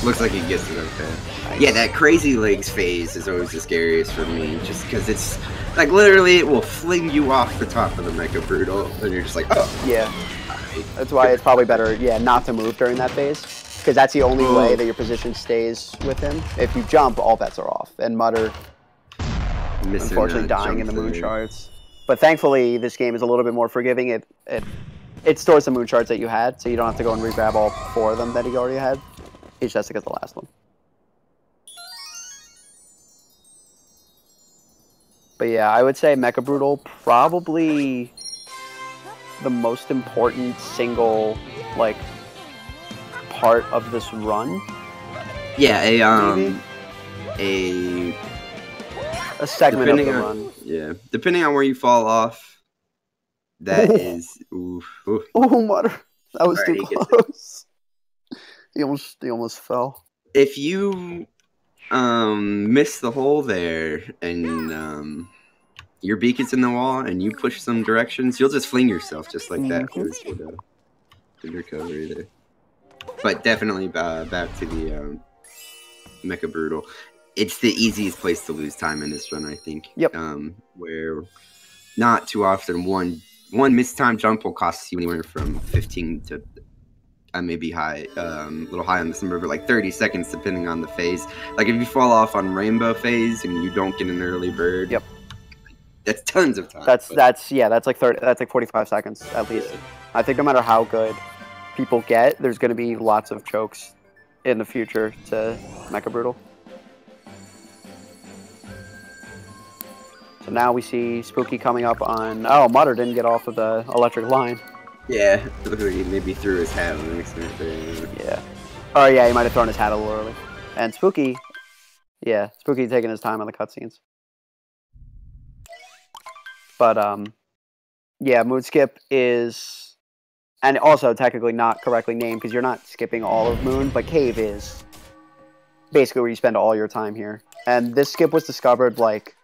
Looks like he gets it okay. Nice. Yeah, that crazy legs phase is always the scariest for me, just because it's like literally it will fling you off the top of the Mecha Brutal, and you're just like, oh. Yeah. That's why it's probably better, not to move during that phase, because that's the only way that your position stays with him. If you jump, all bets are off. And Mutter, unfortunately, dying in the moon shards. But thankfully, this game is a little bit more forgiving. It stores the moon shards that you had, so you don't have to go and re-grab all 4 of them that he already had. He just has to get the last one. But yeah, I would say Mecha Brutal probably the most important single part of this run. Yeah, a segment of the run. Yeah, depending on where you fall off, that is. Oof, oof. Oh, Mutter, that was too close. He almost fell. If you miss the hole there and your beacon's in the wall and you push some directions, you'll just fling yourself just like that. Good recovery there. But definitely back to the Mecha Brutal. It's the easiest place to lose time in this run, I think. Yep. Where not too often one mistimed jump will cost you anywhere from 15 to maybe high, a little high on this number, but like 30 seconds depending on the phase. Like if you fall off on Rainbow phase and you don't get an early bird, yep, that's tons of time. That's like 30. That's like 45 seconds at least. Yeah. I think no matter how good people get, there's going to be lots of chokes in the future to Mecha Brutal. So now we see Spooky coming up on. Oh, Mutter didn't get off of the electric line. Yeah, he maybe threw his hat on the next minute there. Yeah. Oh yeah, he might have thrown his hat a little early. And Spooky, yeah, Spooky taking his time on the cutscenes. But yeah, Moon Skip is, and also technically not correctly named because you're not skipping all of Moon, but Cave is basically where you spend all your time here. And this skip was discovered like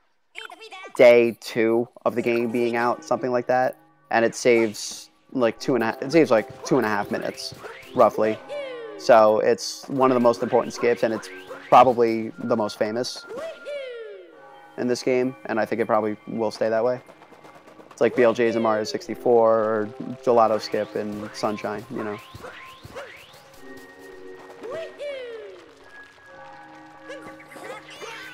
day 2 of the game being out, something like that, and it saves like 2.5 minutes roughly. So it's one of the most important skips, and it's probably the most famous in this game, and I think it probably will stay that way. It's like BLJ's in Mario 64 or Gelato Skip in Sunshine,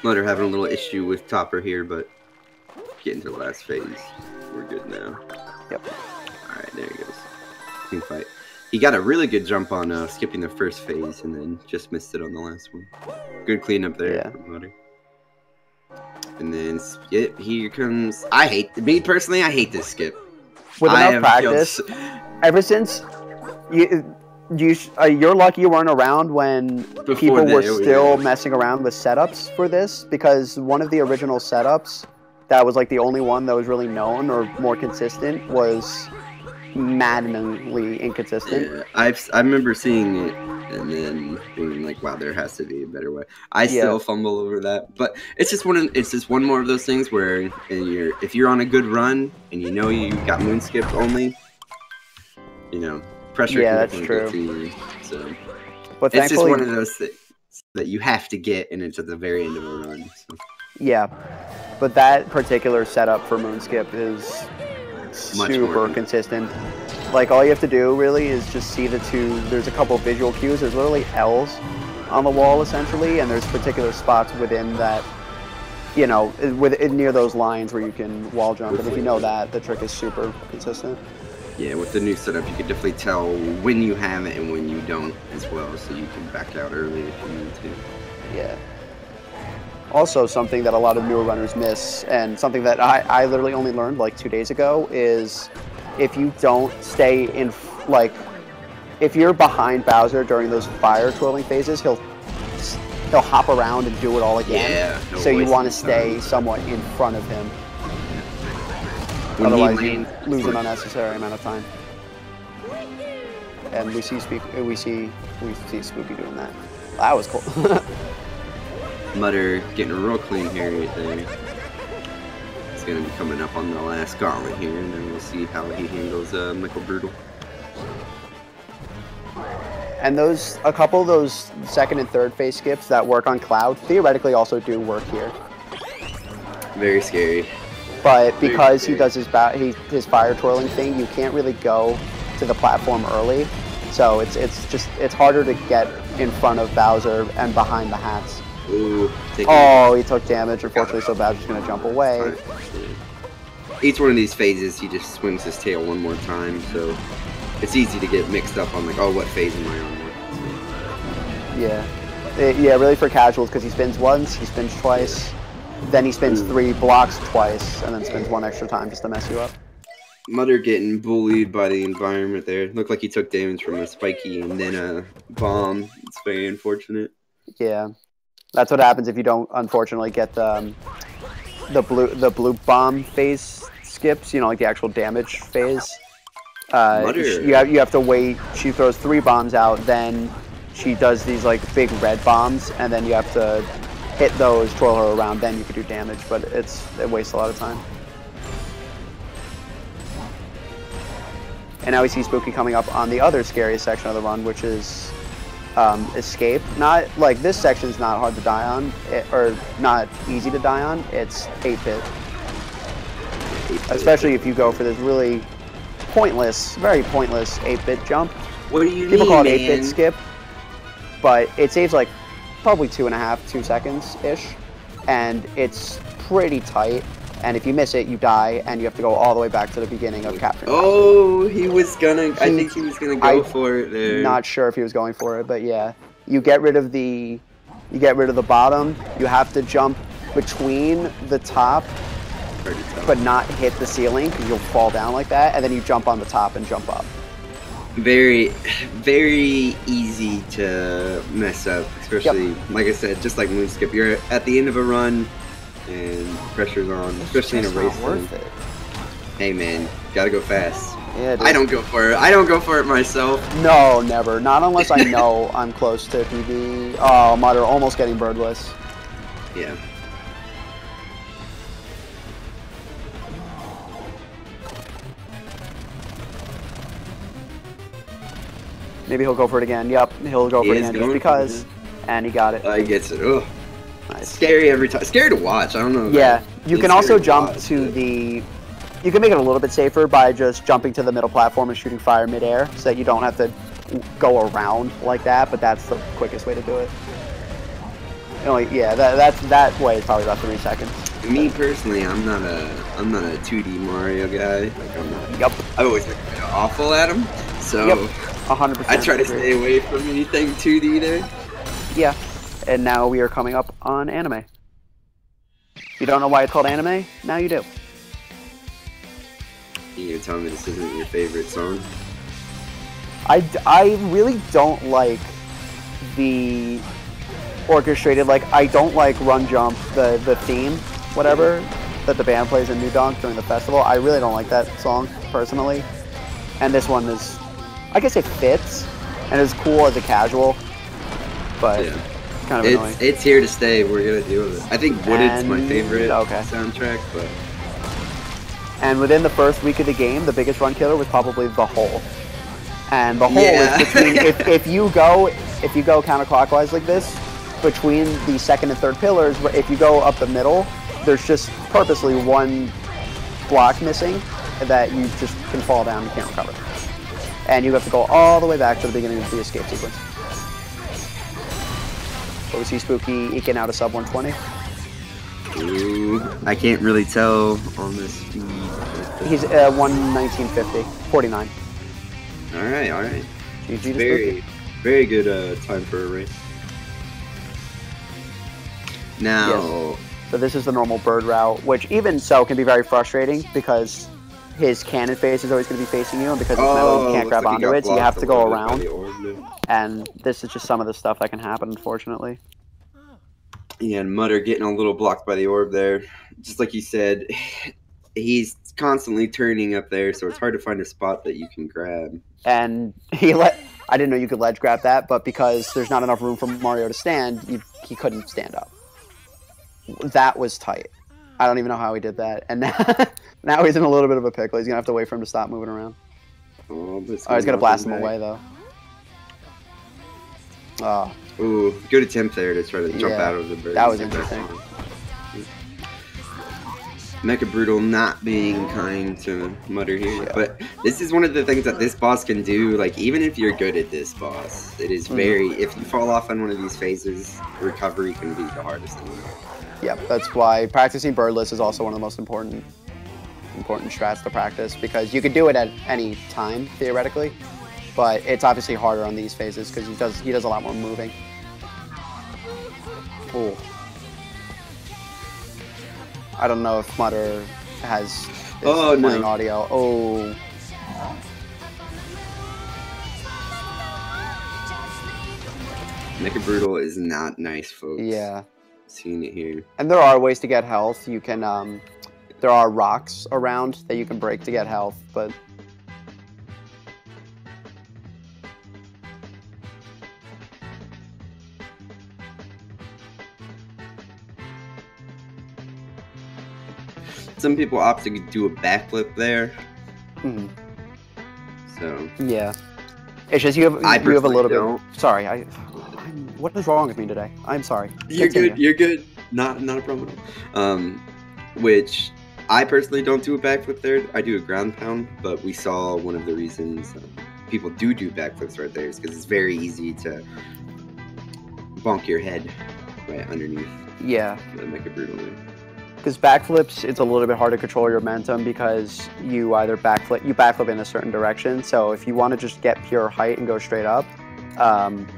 Mutter having a little issue with Topper here, but getting to the last phase. We're good now. Yep. Alright, there he goes. Clean fight. He got a really good jump on skipping the first phase and then just missed it on the last one. Good cleanup there. Yeah. From Mutter. And then skip, here comes. Me personally, I hate this skip. With enough practice, ever since you're lucky you weren't around when people were still messing around with setups for this, because one of the original setups that was like the only one that was really known or more consistent was maddeningly inconsistent. Yeah, I remember seeing it and then being like, wow, there has to be a better way. I still fumble over that, but it's just one more of those things where if you're on a good run and you know you got moon skip only, pressure. Yeah, that's true. So but it's just one of those things. that you have to get, and it's at the very end of a run. So. Yeah, but that particular setup for Moonskip is super consistent. Like, all you have to do really is just see the two. There's a couple visual cues. There's literally L's on the wall essentially, and there's particular spots within that, you know, near those lines where you can wall jump. And if you know that, the trick is super consistent. Yeah, with the new setup, you can definitely tell when you have it and when you don't as well, so you can back out early if you need to. Yeah. Also, something that a lot of newer runners miss, and something that I literally only learned like 2 days ago, is if you don't stay in, like, if you're behind Bowser during those fire twirling phases, he'll hop around and do it all again. Yeah, so you want to stay somewhat in front of him. When otherwise, you lose an unnecessary amount of time. And we see Spooky doing that. That was cool. Mutter getting a real clean hair right there. It's going to be coming up on the last gauntlet here, and then we'll see how he handles Michael Brutal. And a couple of those second and third phase skips that work on Cloud theoretically also do work here. Very scary. But because he does his fire twirling thing, you can't really go to the platform early. So it's harder to get in front of Bowser and behind the hats. Ooh, he took damage, unfortunately, so Bowser's going to jump away. Each one of these phases, he just swings his tail one more time, so it's easy to get mixed up on, like, oh, what phase am I on? Yeah, really for casuals, because he spins once, he spins twice, then he spins 3 blocks twice, and then spins 1 extra time just to mess you up. Mutter getting bullied by the environment there. Looked like he took damage from a spiky and then a bomb. It's very unfortunate. Yeah. That's what happens if you don't, unfortunately, get the blue bomb phase skips. You know, like the actual damage phase. You have to wait. She throws 3 bombs out, then she does these like big red bombs, and then you have to hit those, twirl her around. Then you can do damage, but it wastes a lot of time. And now we see Spooky coming up on the other scariest section of the run, which is Escape. Not like this section is not hard to die on, or not easy to die on. It's 8-bit, especially if you go for this really pointless, very pointless 8-bit jump. What do you People call it 8-bit skip, but it saves like probably 2 seconds ish, and it's pretty tight. And if you miss it, you die, and you have to go all the way back to the beginning of capturing. Oh, he was gonna. I think he was gonna go for it there. Not sure if he was going for it, but yeah, you get rid of the bottom. You have to jump between the top, but not hit the ceiling because you'll fall down like that. And then you jump on the top and jump up. Very, very easy to mess up, especially like I said, just like Moonskip. You're at the end of a run. And pressure's on, especially in a race. Worth it. Hey man, gotta go fast. Yeah, I don't go for it. I don't go for it myself. No, never. Not unless I know I'm close to PB. Oh, Mutter almost getting birdless. Yeah. Maybe he'll go for it again. Yep, he'll go for it again just because. And he got it. He gets it. Ugh. Nice. Scary every time. Scary to watch. I don't know. Yeah, you can also jump to the. You can make it a little bit safer by just jumping to the middle platform and shooting fire midair, so that you don't have to go around like that. But that's the quickest way to do it. Yeah, that way is probably about 3 seconds. Me personally, I'm not a 2D Mario guy. Like I'm not. Yep. I've always been kind of awful at them. So. Yep. 100%. I try to stay away from anything 2D there. Yeah. And now we are coming up on anime. If you don't know why it's called anime, now you do. You gonna tell me this isn't your favorite song? I really don't like the orchestrated, like, I don't like Run Jump, the theme, whatever, that the band plays in New Donk during the festival. I really don't like that song, personally. And this one is, I guess it fits, and it's cool as a casual, but... Yeah. Kind of annoying. It's here to stay. We're gonna deal with it. I think Wooded's my favorite soundtrack, but and within the first week of the game, the biggest run killer was probably the hole. And the hole is between if you go counterclockwise like this, between the second and third pillars, if you go up the middle, there's just purposely one block missing that you just can fall down and can't recover. And you have to go all the way back to the beginning of the escape sequence. But we see Spooky eking out a sub 120. Ooh, I can't really tell on this speed. He's 119.50, 49. All right. GG to Very, very good time for a race. Now, yes. So this is the normal bird route, which even so can be very frustrating because his cannon face is always going to be facing you, and because it's metal, you can't grab onto it, so you have to go around. And this is just some of the stuff that can happen, unfortunately. Yeah, and Mutter getting a little blocked by the orb there. Just like you said, he's constantly turning up there, so it's hard to find a spot that you can grab. And I didn't know you could ledge grab that, but because there's not enough room for Mario to stand, he couldn't stand up. That was tight. I don't even know how he did that. And now he's in a little bit of a pickle. He's going to have to wait for him to stop moving around. Oh, he's going to blast him away, though. Oh. Ooh, good attempt there to try to jump out of the bird. That was interesting. Mecha Brutal not being kind to Mutter here. But this is one of the things that this boss can do. Like, even if you're good at this boss, it is very... If you fall off on one of these phases, recovery can be the hardest thing. Yep, that's why practicing birdless is also one of the most important strats to practice, because you could do it at any time, theoretically. But it's obviously harder on these phases because he does a lot more moving. Ooh. I don't know if Mutter is playing audio. Oh. Mecha Brutal is not nice, folks. Yeah. Seeing it here. And there are ways to get health. You can there are rocks around that you can break to get health, but some people opt to do a backflip there. So yeah, it's just you have a little bit. Sorry, what is wrong with me today? I'm sorry. You're good. You're good. Not a problem at all. Which I personally don't do a backflip there. I do a ground pound, but we saw one of the reasons people do backflips right there is because it's very easy to bonk your head right underneath. Yeah. Make it brutal there. Because backflips, it's a little bit hard to control your momentum because you either backflip in a certain direction. So if you want to just get pure height and go straight up,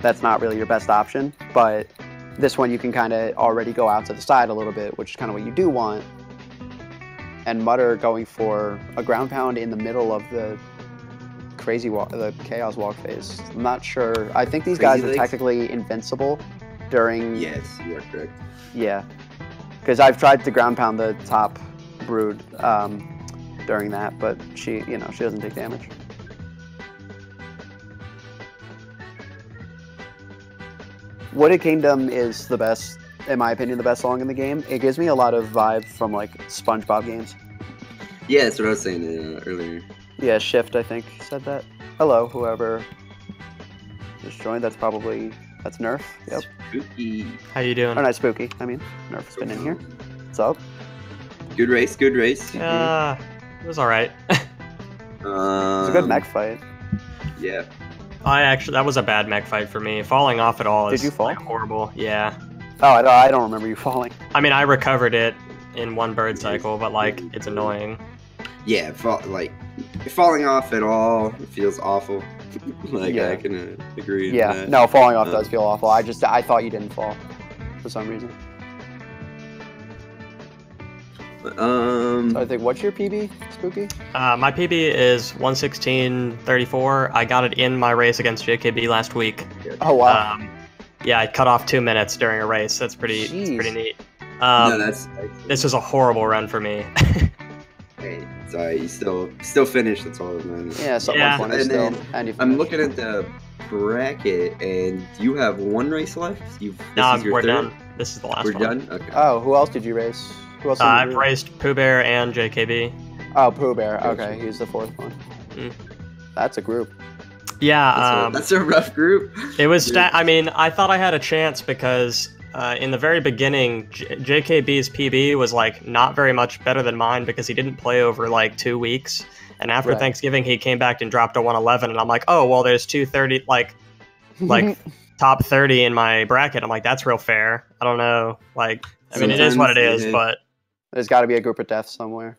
that's not really your best option. But this one you can kind of already go out to the side a little bit, which is kind of what you do want. And Mutter going for a ground pound in the middle of the the chaos walk phase. I'm not sure. I think these guys are technically invincible during. Yes, you are correct. Yeah. Because I've tried to ground pound the top brood during that, but she doesn't take damage. Wooded Kingdom is the best, in my opinion, the best song in the game. It gives me a lot of vibe from like SpongeBob games. Yeah, that's what I was saying earlier. Yeah, Shift, I think, said that. Hello, whoever just joined. That's Nerf. Yep. Spooky. How you doing? Or not Spooky. I mean, Nerf's been in here. What's up? Good race. It was all right. It was a good mech fight. Yeah. That was a bad mech fight for me. Falling off at all is Did you fall? Like, horrible. Yeah. Oh, I don't remember you falling. I mean, I recovered it in one bird cycle, but like, it's annoying. Yeah, falling off at all feels awful. I can agree. Yeah, with that. No, falling off does feel awful. I thought you didn't fall for some reason. So I think, what's your PB, Spooky? My PB is 1:16:34. I got it in my race against JKB last week. Oh wow. Yeah, I cut off 2 minutes during a race. That's pretty neat. This was a horrible run for me. Hey, sorry, you still finished. That's all that matters. Yeah, and still. I'm looking at the bracket, and you have one race left. We're done. This is the last one. We're done. Okay. Oh, who else did you race? Who else? I've raced Pooh Bear and JKB. Oh, Pooh Bear. Okay, he's the fourth one. That's a group. Yeah, that's a rough group. It was. I mean, I thought I had a chance because in the very beginning, JKB's PB was like not very much better than mine because he didn't play over like 2 weeks. And after Thanksgiving, he came back and dropped a 111, and I'm like, oh well, there's 230 like top 30 in my bracket. I'm like, that's real fair. I don't know, like, I mean, it is what it is, but there's got to be a group of death somewhere.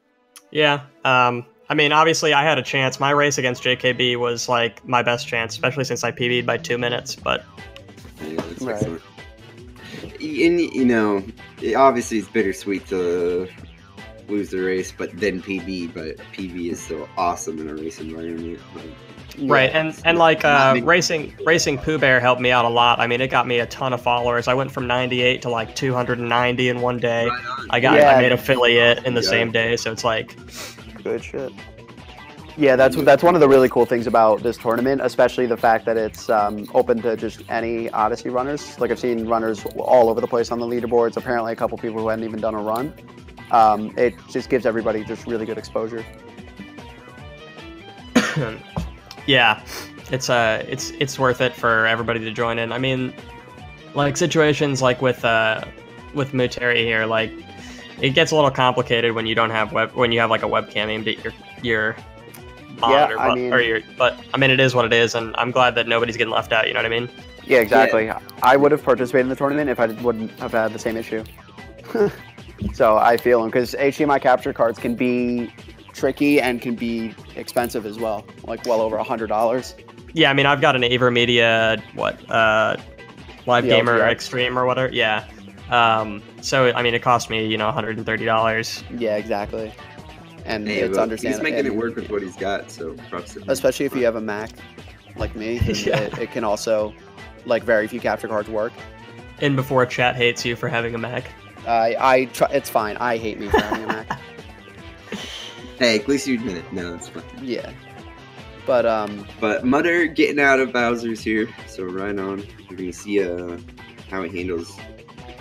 Yeah. I mean, obviously, I had a chance. My race against JKB was like my best chance, especially since I PB'd by 2 minutes. But yeah, that's and you know, obviously, it's bittersweet to lose the race, but then PB. But PB is so awesome in a race environment. Right, and like racing Pooh Bear helped me out a lot. I mean, it got me a ton of followers. I went from 98 to like 290 in one day. I made affiliate in the same day, so it's like good shit. Yeah, that's one of the really cool things about this tournament, especially the fact that it's open to just any Odyssey runners. Like, I've seen runners all over the place on the leaderboards. Apparently, a couple people who hadn't even done a run. It just gives everybody just really good exposure. Yeah, it's worth it for everybody to join in. I mean, like situations like with Mutteri here, like it gets a little complicated when you don't have when you have like a webcam aimed at your monitor. Yeah, but I mean, it is what it is, and I'm glad that nobody's getting left out. You know what I mean? Yeah, exactly. Yeah. I would have participated in the tournament if I wouldn't have had the same issue. So I feel them, because HDMI capture cards can be tricky and can be expensive as well, like well over $100. Yeah, I mean, I've got an AverMedia Live Gamer Extreme or whatever. Yeah. So I mean, it cost me $130. Yeah, exactly. And it's understandable. He's making it work with what he's got, so props to him. Especially if you have a Mac, like me, it can also, like, very few capture cards work. And before chat hates you for having a Mac. It's fine. I hate me for having a Mac. Hey, at least you admit it. No, it's fine. Yeah. But Mutter getting out of Bowser's here, so right on. We're gonna see how it handles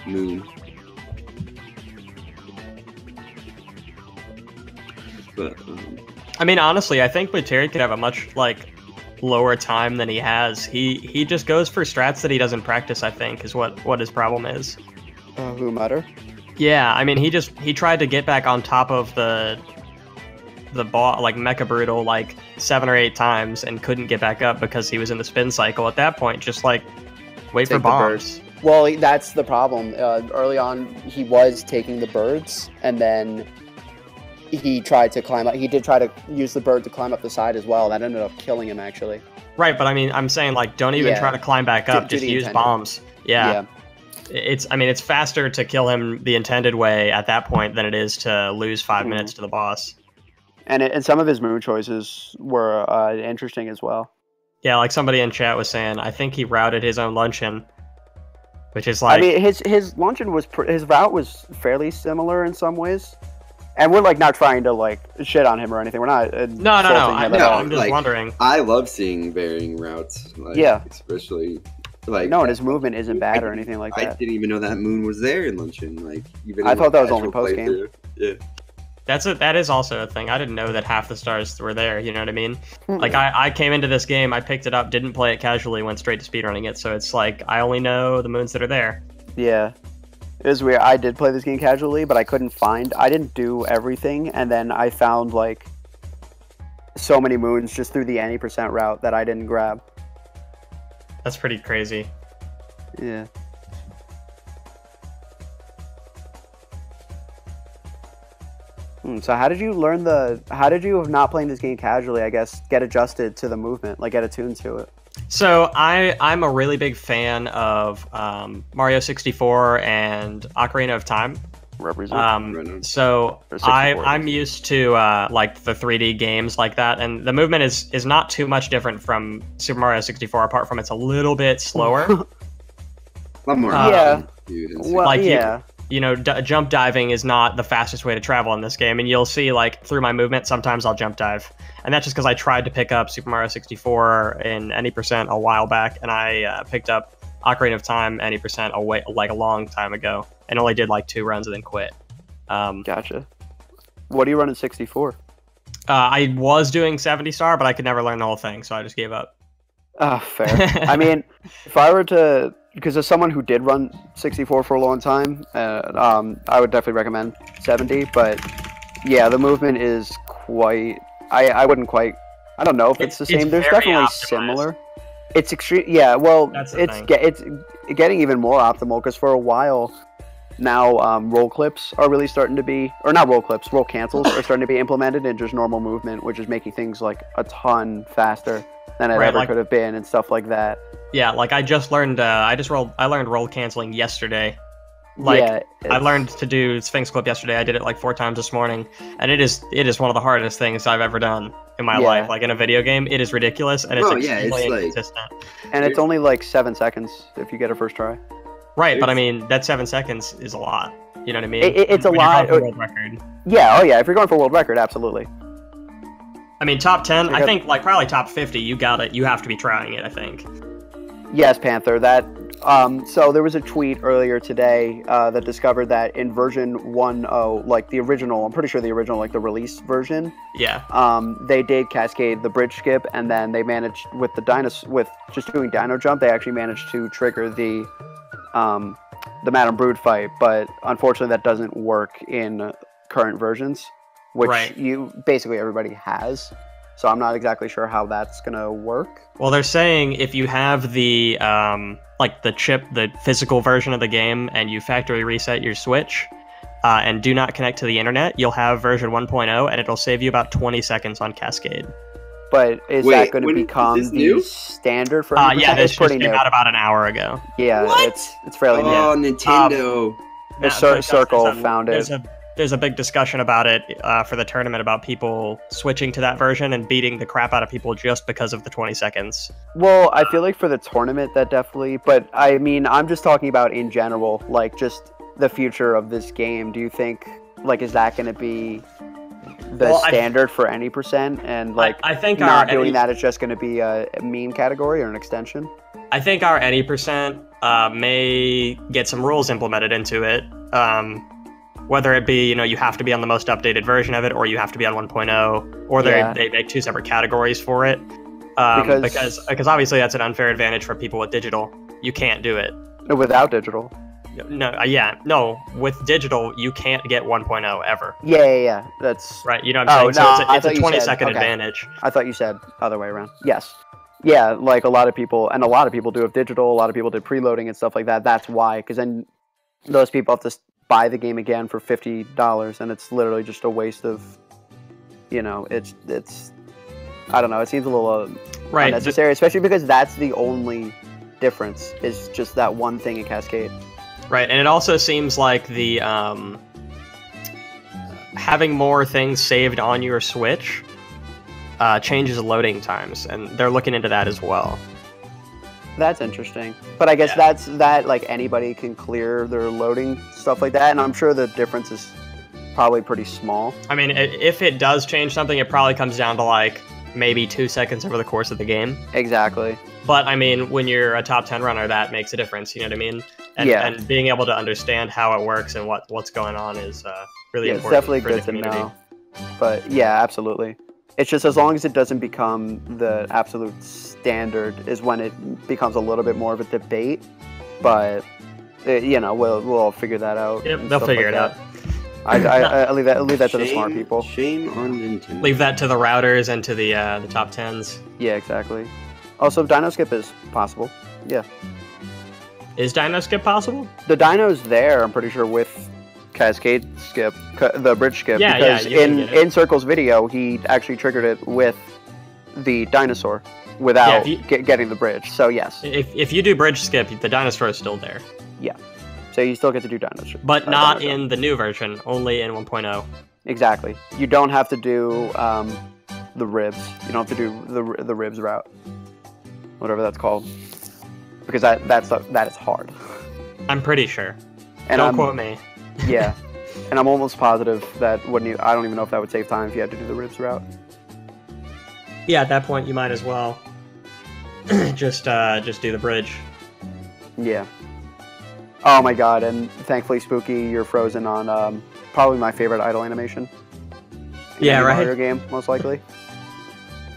Moon. But I mean, honestly, I think Mutteri could have a much lower time than he has. He just goes for strats that he doesn't practice, I think, is what his problem is. Who, Mutter? Yeah, I mean, he tried to get back on top of the ball, like Mecha Brutal, like 7 or 8 times and couldn't get back up because he was in the spin cycle. At that point, just wait for bombs. Well, that's the problem. Early on, he was taking the birds, and then he tried to climb up. He did try to use the bird to climb up the side as well. That ended up killing him, actually. Right, but I mean, I'm saying, don't even try to climb back up. Just use bombs. Yeah. It's faster to kill him the intended way at that point than it is to lose 5 minutes to the boss. And some of his moon choices were interesting as well. Yeah, like somebody in chat was saying, I think he routed his own luncheon, which is like... I mean, his luncheon was... his route was fairly similar in some ways. And we're, not trying to, shit on him or anything. We're not... No. I'm just wondering. I love seeing varying routes. Especially... no, and his movement isn't bad or anything like that. I didn't even know that moon was there in luncheon. I thought that was only post-game. Yeah. That is also a thing. I didn't know that half the stars were there, you know what I mean? I came into this game, I picked it up, didn't play it casually, went straight to speedrunning it, so it's I only know the moons that are there. Yeah. It was weird. I did play this game casually, but I didn't do everything, and then I found, so many moons just through the any % route that I didn't grab. That's pretty crazy. Yeah. So how did you not playing this game casually, I guess, get adjusted to the movement, get attuned to it? So I'm a really big fan of Mario 64 and Ocarina of Time. So I'm used to the 3D games like that, and the movement is not too much different from Super Mario 64, apart from it's a little bit slower. A lot more. Jump diving is not the fastest way to travel in this game, and you'll see through my movement sometimes I'll jump dive, and that's just because I tried to pick up Super Mario 64 in any % a while back, and I picked up Ocarina of Time any % a long time ago, and only did 2 runs and then quit. Gotcha. What do you run in 64? I was doing 70 star, but I could never learn the whole thing, so I just gave up. Fair. I mean, if I were to because as someone who did run 64 for a long time, I would definitely recommend 70. But yeah, the movement is quite. I wouldn't quite. I don't know if it's the same. There's definitely optimized. similar. It's extreme. Yeah, well, it's getting even more optimal because for a while now, roll clips are really starting to be, or not roll clips, roll cancels are starting to be implemented in just normal movement, which is making things like a ton faster than it ever could have been and stuff like that. Yeah, like I just learned. I learned roll canceling yesterday. Like yeah, I learned to do Sphinx Clip yesterday. I did it like 4 times this morning, and it is one of the hardest things I've ever done in my life. Like in a video game, it is ridiculous and it's extremely inconsistent. And it's only like 7 seconds if you get a first try. Right, but I mean that 7 seconds is a lot. You know what I mean? It's a lot. World record. Yeah. Oh yeah. If you're going for world record, absolutely. I mean, top 10. I think like probably top 50. You got it. You have to be trying it. I think. Yes, Panther. That. So there was a tweet earlier today that discovered that in version 1.0, like the original, I'm pretty sure the original, like the release version. Yeah. They did cascade the bridge skip, and then they managed with just doing Dino Jump. They actually managed to trigger the Madame Brood fight, but unfortunately that doesn't work in current versions, which basically everybody has. So I'm not exactly sure how that's gonna work. Well, they're saying if you have the like the physical version of the game, and you factory reset your Switch, and do not connect to the internet, you'll have version 1.0, and it'll save you about 20 seconds on Cascade. But is that going to become the standard for? Yeah, this just came out about an hour ago. Yeah, it's fairly new. Oh, Nintendo! Circle found it. There's a big discussion about it for the tournament about people switching to that version and beating the crap out of people just because of the 20 seconds. Well, I feel like for the tournament that definitely, but I mean, I'm just talking about in general, like just the future of this game. Do you think, like, is that going to be the standard for any percent? And like, I think not doing that is just going to be a meme category or an extension? I think our any percent may get some rules implemented into it. Whether it be, you have to be on the most updated version of it, or you have to be on 1.0, or they make 2 separate categories for it. Because obviously that's an unfair advantage for people with digital. You can't do it. Without digital. No, with digital, you can't get 1.0 ever. Yeah. That's... Right, you know what I'm saying? So it's a 20-second okay. advantage. I thought you said other way around. Yes. Yeah, like a lot of people do have digital, a lot of people did preloading and stuff like that. That's why, because then those people have to buy the game again for $50, and it's literally just a waste of, it's I don't know, it seems a little unnecessary, especially because that's the only difference, is just that one thing in Cascade. Right, and it also seems like the having more things saved on your Switch changes loading times, and they're looking into that as well. That's interesting. But I guess that like anybody can clear their loading, stuff like that, and I'm sure the difference is probably pretty small. I mean, if it does change something, it probably comes down to like maybe 2 seconds over the course of the game. Exactly. But I mean, when you're a top 10 runner, that makes a difference, you know what I mean? And being able to understand how it works and what's going on is really important. It's definitely good to know. But yeah, absolutely. It's just as long as it doesn't become the absolute standard is when it becomes a little bit more of a debate. But we'll figure that out. Yep, they'll figure it out. I leave that to the smart people. Shame on Nintendo. Leave that to the routers and to the top 10s. Yeah, exactly. Also, Dino Skip is possible. Yeah. Is Dino Skip possible? The Dino's there, I'm pretty sure, with Cascade Skip, the bridge skip. Yeah, because in Circle's video, he actually triggered it with the dinosaur without getting the bridge. So yes. If you do bridge skip, the dinosaur is still there. Yeah. So you still get to do dinosaur. But not in the new version, only in 1.0. Exactly. You don't have to do the ribs. You don't have to do the ribs route. Whatever that's called. Because that is hard. I'm pretty sure. And don't quote me. Yeah. And I'm almost positive that I don't even know if that would save time if you had to do the ribs route. Yeah, at that point you might as well just do the bridge. Yeah. Oh my god, and thankfully Spooky, you're frozen on probably my favorite idle animation. Yeah, right. Mario game, most likely.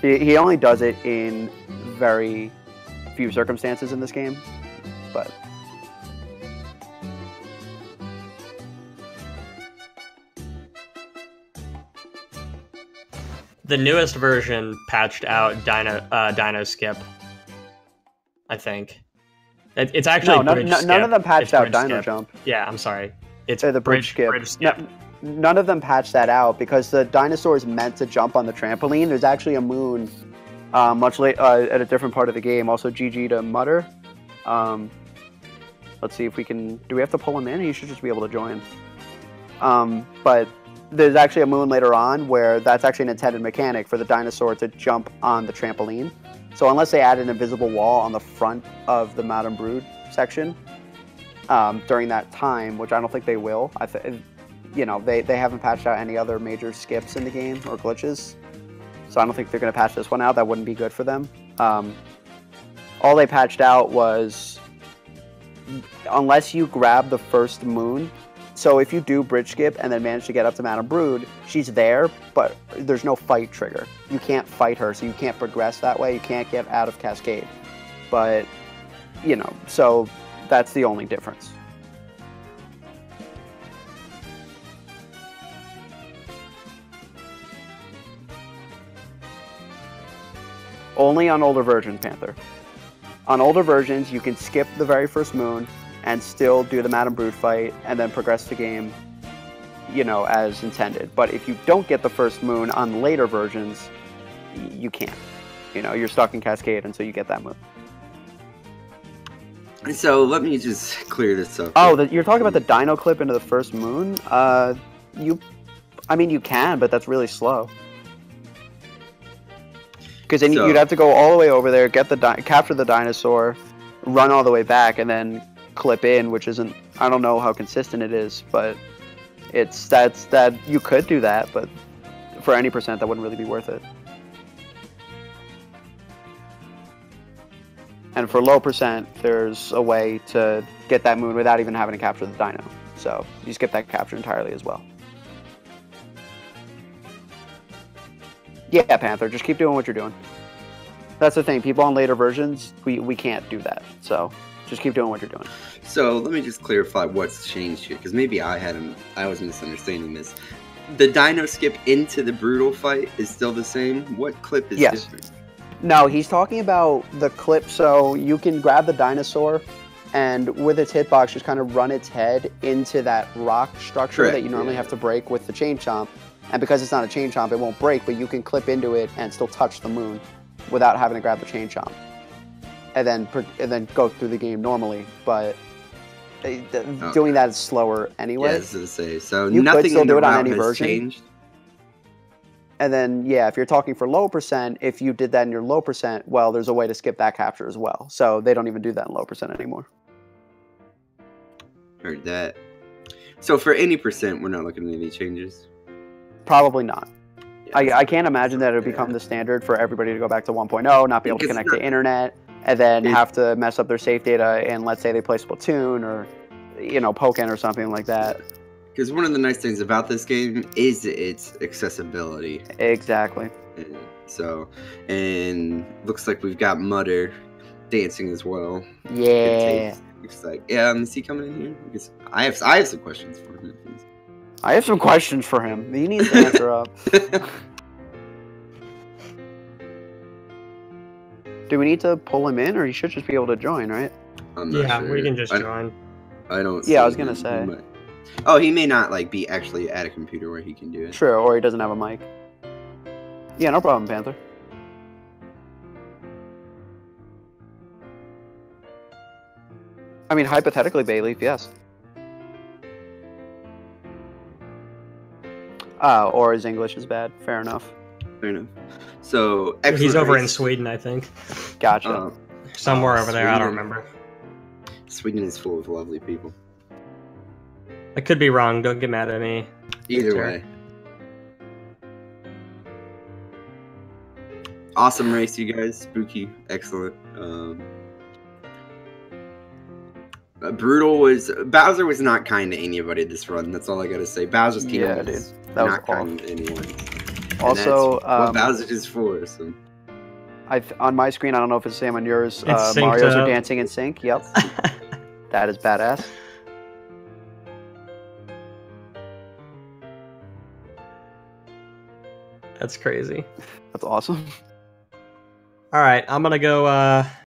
He only does it in very few circumstances in this game, but the newest version patched out Dino Skip. I think it's actually none of them patched out Dino Jump. Yeah, I'm sorry. It's the bridge skip. None of them patched that out because the dinosaur is meant to jump on the trampoline. There's actually a moon much late at a different part of the game. Also, GG to Mutter. Let's see if we can. Do we have to pull him in? He should just be able to join. But there's actually a moon later on where that's actually an intended mechanic for the dinosaur to jump on the trampoline. So unless they add an invisible wall on the front of the Madame Brood section during that time, which I don't think they will, they haven't patched out any other major skips in the game or glitches. So I don't think they're going to patch this one out. That wouldn't be good for them. All they patched out was unless you grab the first moon. So if you do bridge skip and then manage to get up to Madame Brood, she's there, but there's no fight trigger. You can't fight her, so you can't progress that way. You can't get out of Cascade. But, so that's the only difference. Only on older versions, Panther. On older versions, you can skip the very first moon and still do the Madame Brood fight and then progress the game, as intended. But if you don't get the first moon on later versions, you can't. You're stuck in Cascade until you get that moon. So let me just clear this up. Oh, you're talking about the dino clip into the first moon? You can, but that's really slow. Because then you'd have to go all the way over there, capture the dinosaur, run all the way back, and then clip in, which isn't. I don't know how consistent it is, but that you could do that, but for any percent, that wouldn't really be worth it. And for low percent, there's a way to get that moon without even having to capture the dino. So you skip that capture entirely as well. Yeah, Panther, just keep doing what you're doing. That's the thing. People on later versions, we can't do that. So just keep doing what you're doing. So let me just clarify what's changed here, because maybe I was misunderstanding this. The dino skip into the brutal fight is still the same? What clip is different? No, he's talking about the clip, so you can grab the dinosaur and with its hitbox just kind of run its head into that rock structure that you normally have to break with the chain chomp. And because it's not a chain chomp, it won't break, but you can clip into it and still touch the moon without having to grab the chain chomp. And then go through the game normally, but doing that is slower anyway. Yeah, I was going to say, so you nothing could still in the do it on route any has version. changed? And then, if you're talking for low percent, if you did that in your low percent, well, there's a way to skip that capture as well. So they don't even do that in low percent anymore. Heard that. So for any percent, we're not looking at any changes? Probably not. Yeah, I can't imagine that it would become the standard for everybody to go back to 1.0, not be able to connect to internet, and then have to mess up their save data, and let's say they play Splatoon or, Pokken or something like that. Because one of the nice things about this game is its accessibility. Exactly. And looks like we've got Mutter dancing as well. Yeah. Looks like, is he coming in here? Because I have some questions for him. I have some questions for him. He needs to answer up. Do we need to pull him in, or he should just be able to join, right? I'm not sure. We can just join. I don't. Yeah, I was gonna say. Oh, he may not be actually at a computer where he can do it. True, or he doesn't have a mic. Yeah, no problem, Panther. I mean, hypothetically, Bayleaf, yes. Or his English is bad. Fair enough. Fair enough. So he's over in Sweden, I think. Gotcha. Somewhere over there, I don't remember. Sweden is full of lovely people. I could be wrong. Don't get mad at me. Either way. Awesome race, you guys. Spooky, excellent. Bowser was not kind to anybody this run. That's all I gotta say. Bowser's Kingdom was not kind to anyone. Also, what Bowser is for. So. On my screen, I don't know if it's the same on yours. Mario's are dancing in sync. Yep, that is badass. That's crazy. That's awesome. All right, I'm gonna go